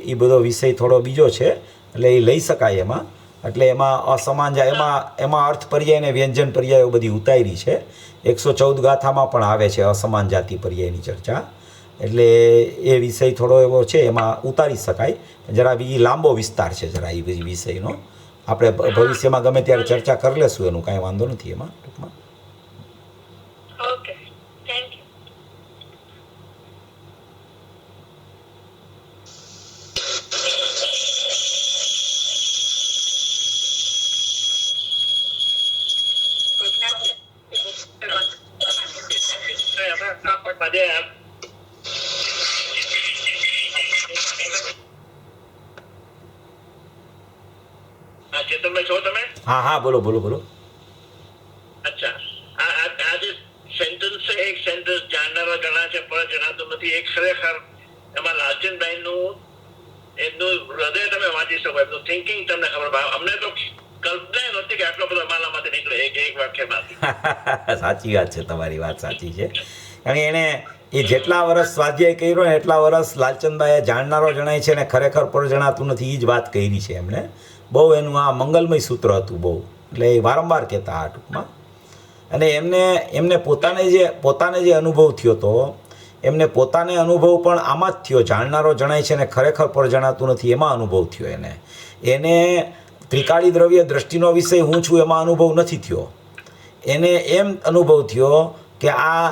એ બધો વિષય થોડો બીજો છે, એટલે એ લઈ શકાય એમાં. એટલે એમાં અસમાન એમાં અર્થ પર્યાય ને વ્યંજન પર્યાય બધી ઉતારી છે. 114 ગાથામાં પણ આવે છે અસમાન જાતિ પર્યાયની ચર્ચા. એટલે એ વિષય થોડો એવો છે, એમાં ઉતારી શકાય. જરા બી લાંબો વિસ્તાર છે જરા એ બધી વિષયનો. આપણે ભવિષ્યમાં ગમે ત્યારે ચર્ચા કરી લેશું, એનું કાંઈ વાંધો નથી એમાં ટૂંકમાં. Okay, thank you. ચેતનભાઈ છો તમે? હા હા બોલો બોલો બોલો. અચ્છા, આ જે સેન્ટેન્સ છે, એક સેન્ટેન્સ જાણનારા જણા છે પણ જણાતું નથી, એક ખરેખર એમાં લાલચંદભાઈ નું એમનું હૃદય તમે વાંચી શકો, એમનું થિંકિંગ તમને ખબર પડે. અમને તો કલ્પના નહોતી કે આટલો બધો માલામાંથી નીકળે એક વાક્યમાંથી. સાચી વાત છે, તમારી વાત સાચી છે. કારણ કે એણે એ જેટલા વર્ષ સ્વાધ્યાય કર્યો ને એટલા વર્ષ લાલચંદભાઈએ જાણનારો જણાય છે ને ખરેખર પર જણાતું નથી, એ જ વાત કરી છે એમણે. બહુ એનું આ મંગલમય સૂત્ર હતું બહુ, એટલે એ વારંવાર કહેતા આ ટૂંકમાં. અને એમને પોતાને જે અનુભવ થયો હતો, એમને પોતાને અનુભવ પણ આમાં જ થયો. જાણનારો જણાય છે ને ખરેખર પર જણાતું નથી, એમાં અનુભવ થયો એને ત્રિકાળી દ્રવ્ય દ્રષ્ટિનો વિષય હું છું એમાં અનુભવ નથી થયો. એને એમ અનુભવ થયો કે આ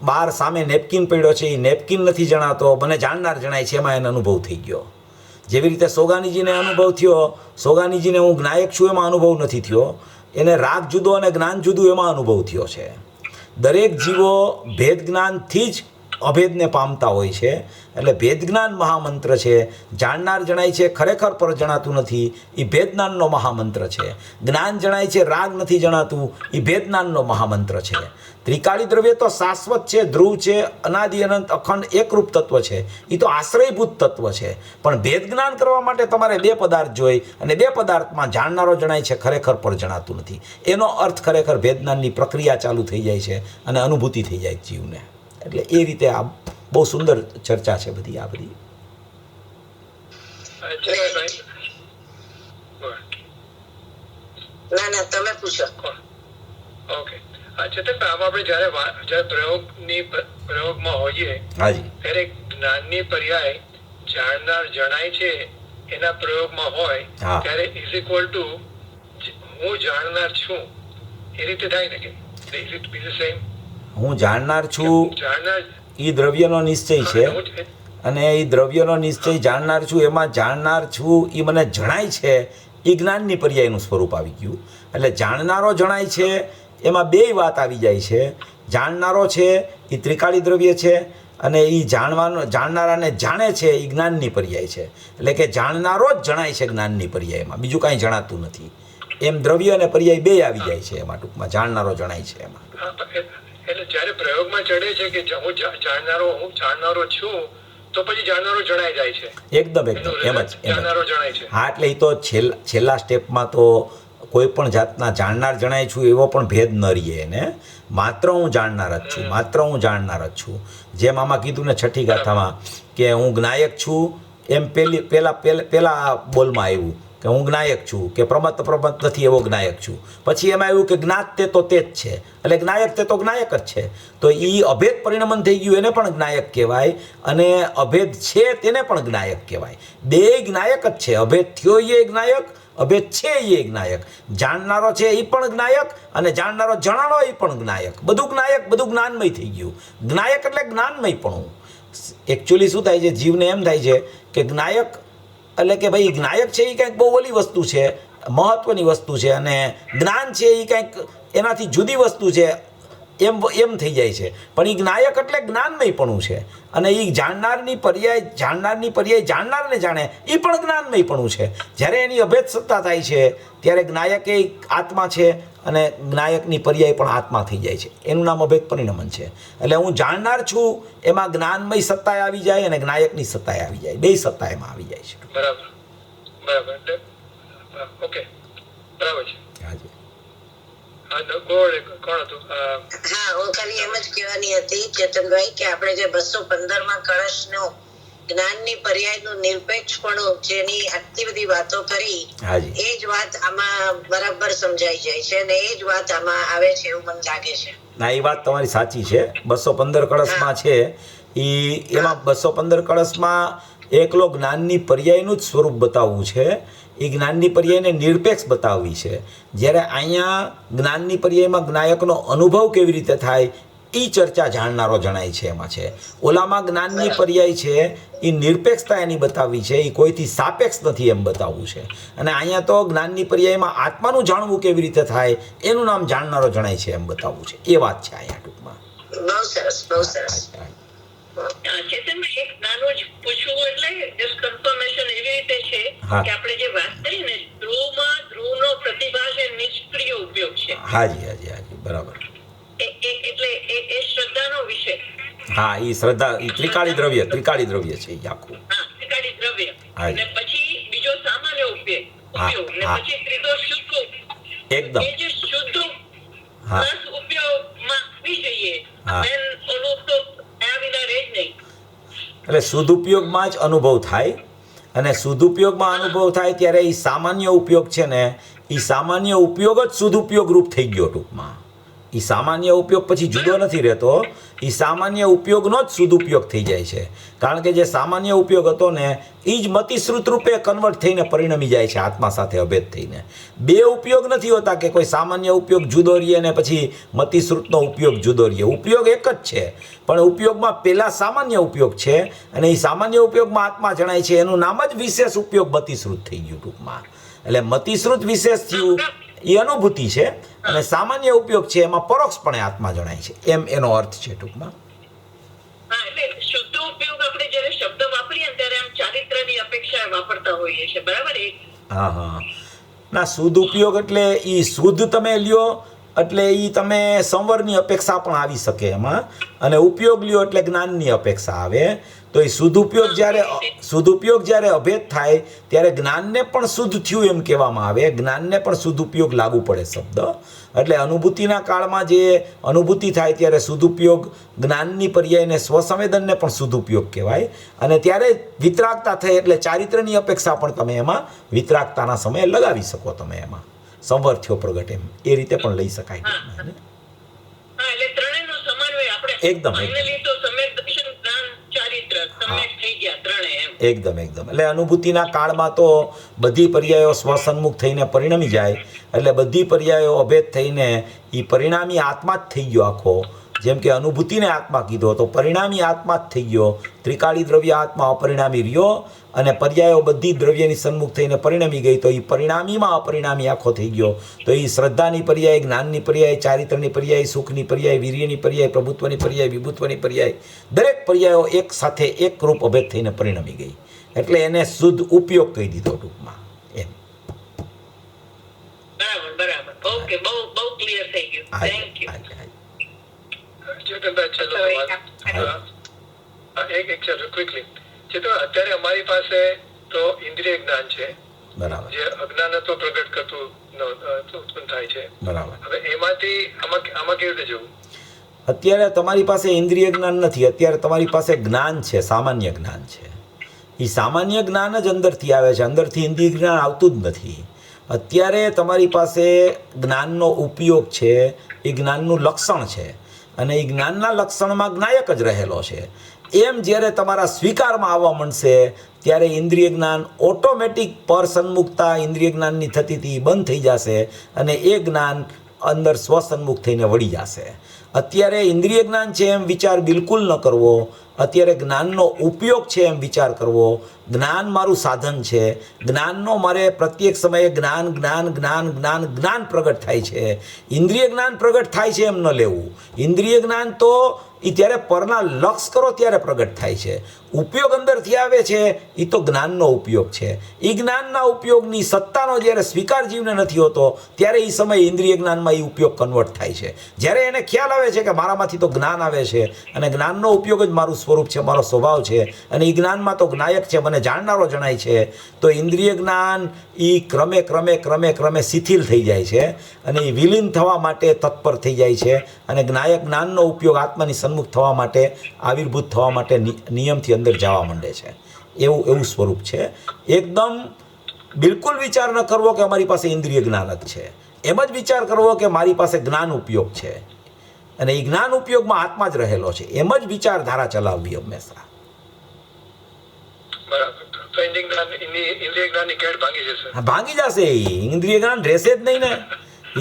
બહાર સામે નેપકિન પડ્યો છે, એ નેપકિન નથી જણાતો, મને જાણનાર જણાય છે, એમાં એને અનુભવ થઈ ગયો. જેવી રીતે સોગાનીજીને અનુભવ થયો, સોગાનીજીને હું જ્ઞાયક છું એમાં અનુભવ નથી થયો, એને રાગ જુદો અને જ્ઞાન જુદું એમાં અનુભવ થયો છે. દરેક જીવો ભેદ જ્ઞાનથી જ અભેદને પામતા હોય છે. એટલે ભેદ જ્ઞાન મહામંત્ર છે. જાણનાર જણાય છે ખરેખર પર જણાતું નથી, એ ભેદ જ્ઞાનનો મહામંત્ર છે. જ્ઞાન જણાય છે રાગ નથી જણાતું, એ ભેદ જ્ઞાનનો મહામંત્ર છે. ત્રિકાળી દ્રવ્ય તો શાશ્વત છે, ધ્રુવ છે, અનાદિ અનંત અખંડ એકરૂપ તત્વ છે, એ તો આશ્રયભૂત તત્વ છે. પણ ભેદ જ્ઞાન કરવા માટે તમારે બે પદાર્થ જોઈ, અને બે પદાર્થમાં જાણનારો જણાય છે ખરેખર પર જણાતું નથી. એનો અર્થ ખરેખર ભેદ જ્ઞાનની પ્રક્રિયા ચાલુ થઈ જાય છે અને અનુભૂતિ થઈ જાય જીવને. એટલે એ રીતે આ બહુ સુંદર ચર્ચા છે બધી આ બધી. ના ના, તમે પૂછો. ઓકે, ચેતનભાઈ, આપણે જયારે પ્રયોગમાં હોઈએ હાજી. ત્યારે જ્ઞાનની પર્યાય જાણનાર જણાય છે એના પ્રયોગમાં હોય હા. ત્યારે ઇઝ ઇક્વલ ટુ હું જાણનાર છું એ રીતે થાય ને કે is it be the same? હું જાણનાર છું જાણનાર એ દ્રવ્યનો નિશ્ચય છે, અને એ દ્રવ્યનો નિશ્ચય જાણનાર છું, એમાં જાણનાર છું એ મને જણાય છે, એ જ્ઞાનની પર્યાયનું સ્વરૂપ આવી ગયું. એટલે જાણનારો જણાય છે એમાં બે વાત આવી જાય છે. જાણનારો છે એ ત્રિકાળી દ્રવ્ય છે, અને એ જાણનારાને જાણે છે એ જ્ઞાનની પર્યાય છે. એટલે કે જાણનારો જ જણાય છે જ્ઞાનની પર્યાયમાં, બીજું કાંઈ જણાતું નથી. એમ દ્રવ્ય અને પર્યાય બે આવી જાય છે એમાં ટૂંકમાં, જાણનારો જણાય છે એમાં. એટલે જયારે પ્રયોગમાં ચડે છે કે હું જાણનારો છું, તો પછી જાણનારો જણાઈ જાય છે. એકદમ એમ જ જાણનારો જણાય છે. હા, એટલે એ તો છેલ્લા સ્ટેપમાં તો કોઈ પણ જાતના જાણનાર જણાય છું એવો પણ ભેદ ન રહીએ એને. માત્ર હું જાણનાર જ છું, માત્ર હું જાણનાર જ છું. જેમ આમાં કીધું ને છઠ્ઠી ગાથામાં કે હું જ્ઞાયક છું, એમ પેલા બોલમાં આવ્યું કે હું જ્ઞાયક છું, કે પ્રમત્ત નથી એવો જ્ઞાયક છું. પછી એમાં એવું કે જ્ઞાત તે તો તે જ છે, એટલે જ્ઞાયક તે તો જ્ઞાયક જ છે. તો એ અભેદ પરિણમન થઈ ગયું એને પણ જ્ઞાયક કહેવાય, અને અભેદ છે તેને પણ જ્ઞાયક કહેવાય. બે જ્ઞાયક જ છે. અભેદ થયો એ જ્ઞાયક, અભેદ છે એ જ્ઞાયક. જાણનારો છે એ પણ જ્ઞાયક, અને જાણનારો જણાનો એ પણ જ્ઞાયક. બધું જ્ઞાયક, બધું જ્ઞાનમય થઈ ગયું. જ્ઞાયક એટલે જ્ઞાનમયપણું. એકચ્યુઅલી શું થાય છે, જીવને એમ થાય છે કે જ્ઞાયક એટલે કે ભાઈ જ્ઞાયક છે એ કંઈક બહુ ઓલી વસ્તુ છે, મહત્ત્વની વસ્તુ છે, અને જ્ઞાન છે એ કંઈક એનાથી જુદી વસ્તુ છે એમ થઈ જાય છે. પણ એ જ્ઞાયક એટલે જ્ઞાનમયપણું છે, અને એ જાણનારની પર્યાય જાણનારને જાણે એ પણ જ્ઞાનમયપણું છે. જ્યારે એની અભેદ સત્તા થાય છે ત્યારે જ્ઞાયક એ આત્મા છે, અને જ્ઞાયકની પર્યાય પણ આત્મા થઈ જાય છે. એનું નામ અભેદ પરિણમન છે. એટલે હું જાણનાર છું એમાં જ્ઞાનમય સત્તાએ આવી જાય, અને જ્ઞાયકની સત્તાએ આવી જાય. બે સત્તા એમાં આવી જાય છે. બરાબર બરાબર. ઓકે, બરાબર છે. હાજી. કોણ હતું? હા, હું ખાલી એમ જ કહેવાની હતી ચેતનભાઈ કે આપણે જે 215 કળશનું જ્ઞાનની પર્યાયનું નિરપેક્ષપણું જેની આટલી બધી વાતો કરી, હાજી. એ જ વાત આમાં બરાબર સમજાઈ જાય છે, અને એ જ વાત આમાં આવે છે એવું મને લાગે છે. ના, એ વાત તમારી સાચી છે. 215 કળશમાં છે એમાં 215 કળશમાં એકલો જ્ઞાનની પર્યાયનું જ સ્વરૂપ બતાવવું છે. એ જ્ઞાનની પર્યાયને નિરપેક્ષ બતાવવી છે. જ્યારે અહીંયા જ્ઞાનની પર્યાયમાં જ્ઞાયકનો અનુભવ કેવી રીતે થાય એ ચર્ચા જાણનારો જણાય છે એમાં છે. ઓલામાં જ્ઞાનની પર્યાય છે એ નિરપેક્ષતા એની બતાવવી છે, એ કોઈથી સાપેક્ષ નથી એમ બતાવવું છે. અને અહીંયા તો જ્ઞાનની પર્યાયમાં આત્માનું જાણવું કેવી રીતે થાય એનું નામ જાણનારો જણાય છે એમ બતાવવું છે. એ વાત છે અહીંયા ટૂંકમાં. બહુ સરસ, બહુ સરસ. ચેતનભાઈ, એક નાનું જ પૂછવું, એટલે જસ્ટ કન્ફર્મેશન એવી રીતે છે કે આપણે જે વાત કરી ને, ધ્રુવનો પ્રતિભા છે નિષ્ક્રિય ઉપયોગ છે. હાજી હાજી હાજી, બરાબર. એટલે એ શ્રદ્ધાનો વિષય. હા, એ શ્રદ્ધા, એ ત્રિકાળી દ્રવ્ય છે એ આખું. હા, ત્રિકાળી દ્રવ્ય. અને પછી બીજો સામાન્ય ઉપયોગ, ને પછી ત્રીજો શુદ્ધ. એકદમ. એ જે શુદ્ધ પ્લસ ઉપયોગમાં આવી જઈએ, બેન ઓલું તો આ વિના રહે જ નહીં. એટલે શુદ્ધ ઉપયોગમાં જ અનુભવ થાય, અને શુદ્ધ ઉપયોગમાં અનુભવ થાય ત્યારે એ સામાન્ય ઉપયોગ છે ને, એ સામાન્ય ઉપયોગ જ શુદ્ધ ઉપયોગ રૂપ થઈ ગયો ટૂંકમાં. એ સામાન્ય ઉપયોગ પછી જુદો નથી રહેતો, એ સામાન્ય ઉપયોગનો જ શુદ્ધ ઉપયોગ થઈ જાય છે. કારણ કે જે સામાન્ય ઉપયોગ હતો ને એ જ મતિશ્રુત રૂપે કન્વર્ટ થઈને પરિણમી જાય છે આત્મા સાથે અભેદ થઈને. બે ઉપયોગ નથી હોતા કે કોઈ સામાન્ય ઉપયોગ જુદો રહીએ ને પછી મતિશ્રુતનો ઉપયોગ જુદો રહીએ. ઉપયોગ એક જ છે, પણ ઉપયોગમાં પહેલાં સામાન્ય ઉપયોગ છે, અને એ સામાન્ય ઉપયોગમાં આત્મા જણાય છે. એનું નામ જ વિશેષ ઉપયોગ મતિશ્રુત થઈ ગયું ટૂંકમાં. એટલે મતિશ્રુત વિશેષ થયું એ અનુભૂતિ છે, અને સામાન્ય ઉપયોગ છે એમાં પરોક્ષપણે આત્મા જણાય છે, એમ એનો અર્થ છે ટૂંકમાં. હા, એટલે શુદ્ધ ઉપયોગ આપણે જ્યારે શબ્દ વાપરીએ ત્યારે આમ ચારિત્ર્યની અપેક્ષા વાપરતા હોઈએ છીએ, બરાબર? હા હા. ના, શુદ્ધ ઉપયોગ એટલે એ શુદ્ધ તમે લ્યો એટલે એ તમે સંવરની અપેક્ષા પણ આવી શકે એમાં, અને ઉપયોગ લ્યો એટલે જ્ઞાનની અપેક્ષા આવે. તો એ શુદ્ધ ઉપયોગ જ્યારે અભેદ થાય ત્યારે જ્ઞાનને પણ શુદ્ધ થયું એમ કહેવામાં આવે. જ્ઞાનને પણ શુદ્ધ ઉપયોગ લાગુ પડે શબ્દ. એટલે અનુભૂતિના કાળમાં જે અનુભૂતિ થાય ત્યારે શુદ્ધ ઉપયોગ જ્ઞાનની પર્યાયને સ્વસંવેદનને પણ શુદ્ધ ઉપયોગ કહેવાય. અને ત્યારે વિતરાગતા થાય એટલે ચારિત્ર્યની અપેક્ષા પણ તમે એમાં વિતરાગતાના સમયે લગાવી શકો. તમે એમાં સંવર થયો પ્રગટ, એમ એ રીતે પણ લઈ શકાય. એકદમ એકદમ એકદમ. એટલે અનુભૂતિના કાળમાં તો બધી પર્યાયો સ્વસન્મુખ થઈને પરિણમી જાય. એટલે બધી પર્યાયો અભેદ થઈને એ પરિણામી આત્મા જ થઈ ગયો આખો. જેમ કે અનુભૂતિને આત્મા કીધો તો પરિણામી આત્મા જ થઈ ગયો. ત્રિકાળી દ્રવ્ય આત્મા અપરિણામી રહ્યો, અને પર્યાયો બધી દ્રવ્યની સન્મુખ થઈને પરિણમી ગઈ. તો એ પરિણામીમાં અપરિણામી આખો થઈ ગયો. તો એ શ્રદ્ધાની પર્યાય, જ્ઞાનની પર્યાય, ચારિત્રની પર્યાય, સુખની પર્યાય, વીર્યની પર્યાય, પ્રભુત્વની પર્યાય, વિભુત્વની પર્યાય, દરેક પર્યાયો એક સાથે એક રૂપ અભેદ થઈને પરિણમી ગઈ. એટલે એને શુદ્ધ ઉપયોગ કહી દીધો ટૂંકમાં એમ. બરાબર. ઓકે, બહુ ક્લિયર થઈ ગયું. Thank you. અત્યારે અમારી પાસે તો ઇન્દ્રિય જ્ઞાન છે, બરાબર, જે અજ્ઞાન તો પ્રગટ કરતું ઉત્પન્ન થાય છે. બરાબર. હવે એમાંથી આમાં કેવી રીતે જવું? અત્યારે તમારી પાસે ઇન્દ્રિય જ્ઞાન નથી. અત્યારે તમારી પાસે જ્ઞાન છે, સામાન્ય જ્ઞાન છે. એ સામાન્ય જ્ઞાન જ અંદરથી આવે છે, અંદરથી ઇન્દ્રિય જ્ઞાન આવતું જ નથી. અત્યારે તમારી પાસે જ્ઞાનનો ઉપયોગ છે, એ જ્ઞાનનું લક્ષણ છે, અને એ જ્ઞાનના લક્ષણમાં જ્ઞાયક જ રહેલો છે. એમ જ્યારે તમારા સ્વીકારમાં આવવા માંડશે ત્યારે ઇન્દ્રિય જ્ઞાન ઓટોમેટિક પર સન્મુખતા ઇન્દ્રિય જ્ઞાનની થતી હતી બંધ થઈ જશે, અને એ જ્ઞાન અંદર સ્વસન્મુખ થઈને વળી જશે. અત્યારે ઇન્દ્રિય જ્ઞાન છે એમ વિચાર બિલકુલ ન કરવો, અત્યારે જ્ઞાનનો ઉપયોગ છે એમ વિચાર કરવો. જ્ઞાન મારું સાધન છે, જ્ઞાનનો મારે પ્રત્યેક સમયે જ્ઞાન જ્ઞાન જ્ઞાન જ્ઞાન જ્ઞાન પ્રગટ થાય છે. ઇન્દ્રિય જ્ઞાન પ્રગટ થાય છે એમ ન લેવું. ઇન્દ્રિય જ્ઞાન તો એ ત્યારે પરના લક્ષ કરો ત્યારે પ્રગટ થાય છે. ઉપયોગ અંદરથી આવે છે એ તો જ્ઞાનનો ઉપયોગ છે. એ જ્ઞાનના ઉપયોગની સત્તાનો જ્યારે સ્વીકાર જીવને નથી હોતો ત્યારે એ સમયે ઇન્દ્રિય જ્ઞાનમાં એ ઉપયોગ કન્વર્ટ થાય છે. જ્યારે એને ખ્યાલ આવે છે કે મારામાંથી તો જ્ઞાન આવે છે, અને જ્ઞાનનો ઉપયોગ જ મારું સ્વરૂપ છે, મારો સ્વભાવ છે, અને એ જ્ઞાનમાં તો જ્ઞાયક છે, મને જાણનારો જણાય છે, તો ઇન્દ્રિય જ્ઞાન એ ક્રમે ક્રમે ક્રમે ક્રમે શિથિલ થઈ જાય છે, અને એ વિલીન થવા માટે તત્પર થઈ જાય છે, અને જ્ઞાયક જ્ઞાનનો ઉપયોગ આત્માની સન્મુખ થવા માટે, આવિર્ભૂત થવા માટે નિયમથી અંદર જવા માંડે છે. એવું સ્વરૂપ છે. એકદમ બિલકુલ વિચાર ન કરવો કે અમારી પાસે ઇન્દ્રિય જ્ઞાન જ છે, એમ જ વિચાર કરવો કે મારી પાસે જ્ઞાન ઉપયોગ છે, અને એ જ્ઞાન ઉપયોગમાં આત્મા જ રહેલો છે, એમ જ વિચારધારા ચલાવવી હંમેશા. બરાબર. તો ઇન્દ્રિય જ્ઞાનની કેડ ભાંગી જશે. ભાંગી જશે. ઇન્દ્રિય જ્ઞાન રહેશે જ નહીં ને.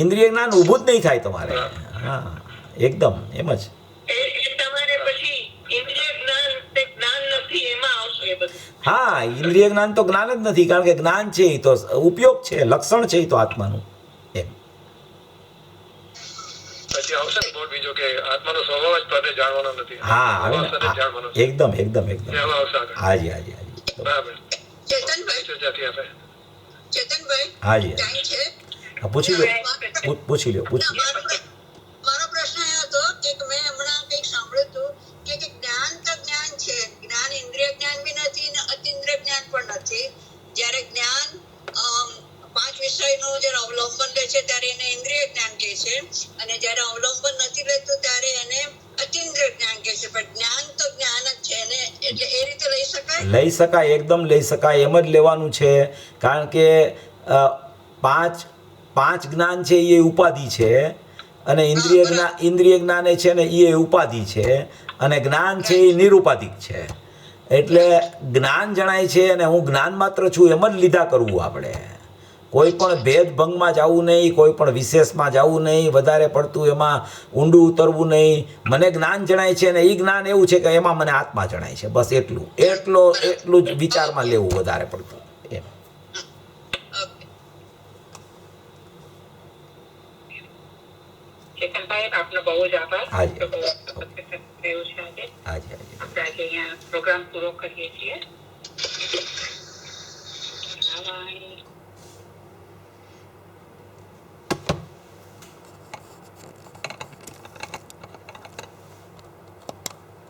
ઇન્દ્રિય જ્ઞાન ઊભું જ નહીં થાય તમારે. હા, એકદમ એમ જ. તમારે પછી ઇન્દ્રિય જ્ઞાન તે જ્ઞાન નથી એમાં આવશે એ બધું. હા, ઇન્દ્રિય જ્ઞાન તો જ્ઞાન જ નથી, કારણ કે જ્ઞાન છે એ તો ઉપયોગ છે, લક્ષણ છે એ તો આત્માનું. એમ પછી આવશે ને બોર્ડ બીજો કે આત્માનો સ્વભાવ જ પરને જાણવાનો નથી. હા, સ્વભાવ આવે સાથે ને. જાણવાનો છે. એકદમ એકદમ એકદમ. એમાં આવશે આગળ. હાજી હાજી હાજી. બરાબર. ચેતનભાઈ, ચર્ચાથી આપણે ચેતનભાઈ, હાજી ટાઈમ છે? હા, પૂછી લો પૂછી લો પૂછી લો. મારો પ્રશ્ન એ હતો કે મેં હમણાં કંઈક સાંભળ્યું હતું કે જ્ઞાન તો જ્ઞાન છે, જ્ઞાન ઇન્દ્રિય જ્ઞાન બી નથી ને અતિન્દ્રિય જ્ઞાન પણ નથી. જ્યારે જ્ઞાન પાંચ વિષયનું જ્યારે અવલંબન લે છે ત્યારે એને ઇન્દ્રિય જ્ઞાન કહે છે, અને જ્યારે અવલંબન નથી લેતું ત્યારે એને અતિન્દ્રિય જ્ઞાન કહે છે. પણ જ્ઞાન તો જ્ઞાન જ છે ને, એટલે એ રીતે લઈ શકાય. લઈ શકાય, એકદમ લઈ શકાય, એમ જ લેવાનું છે. કારણ કે પાંચ જ્ઞાન છે એ ઉપાધિ છે, અને ઇન્દ્રિય જ્ઞાન એ છે ને એ ઉપાધિ છે, અને જ્ઞાન છે એ નિરુપાધિક છે. એટલે જ્ઞાન જણાય છે અને હું જ્ઞાન માત્ર છું એમ જ લીધા કરવું. આપણે કોઈ પણ ભેદભંગમાં જવું નહીં, કોઈ પણ વિશેષમાં જવું નહીં, વધારે પડતું એમાં ઊંડું ઉતરવું નહીં. મને જ્ઞાન જણાય છે અને એ જ્ઞાન એવું છે કે એમાં મને આત્મા જણાય છે, બસ એટલું જ વિચારમાં લેવું વધારે પડતું. એમ ચેતનભાઈ, આપનો બહુ જ આભાર. હાજી. થયું છે આજે. હાજી હાજી. આપણે આજે અહીંયા પ્રોગ્રામ પૂરો કરીએ છીએ.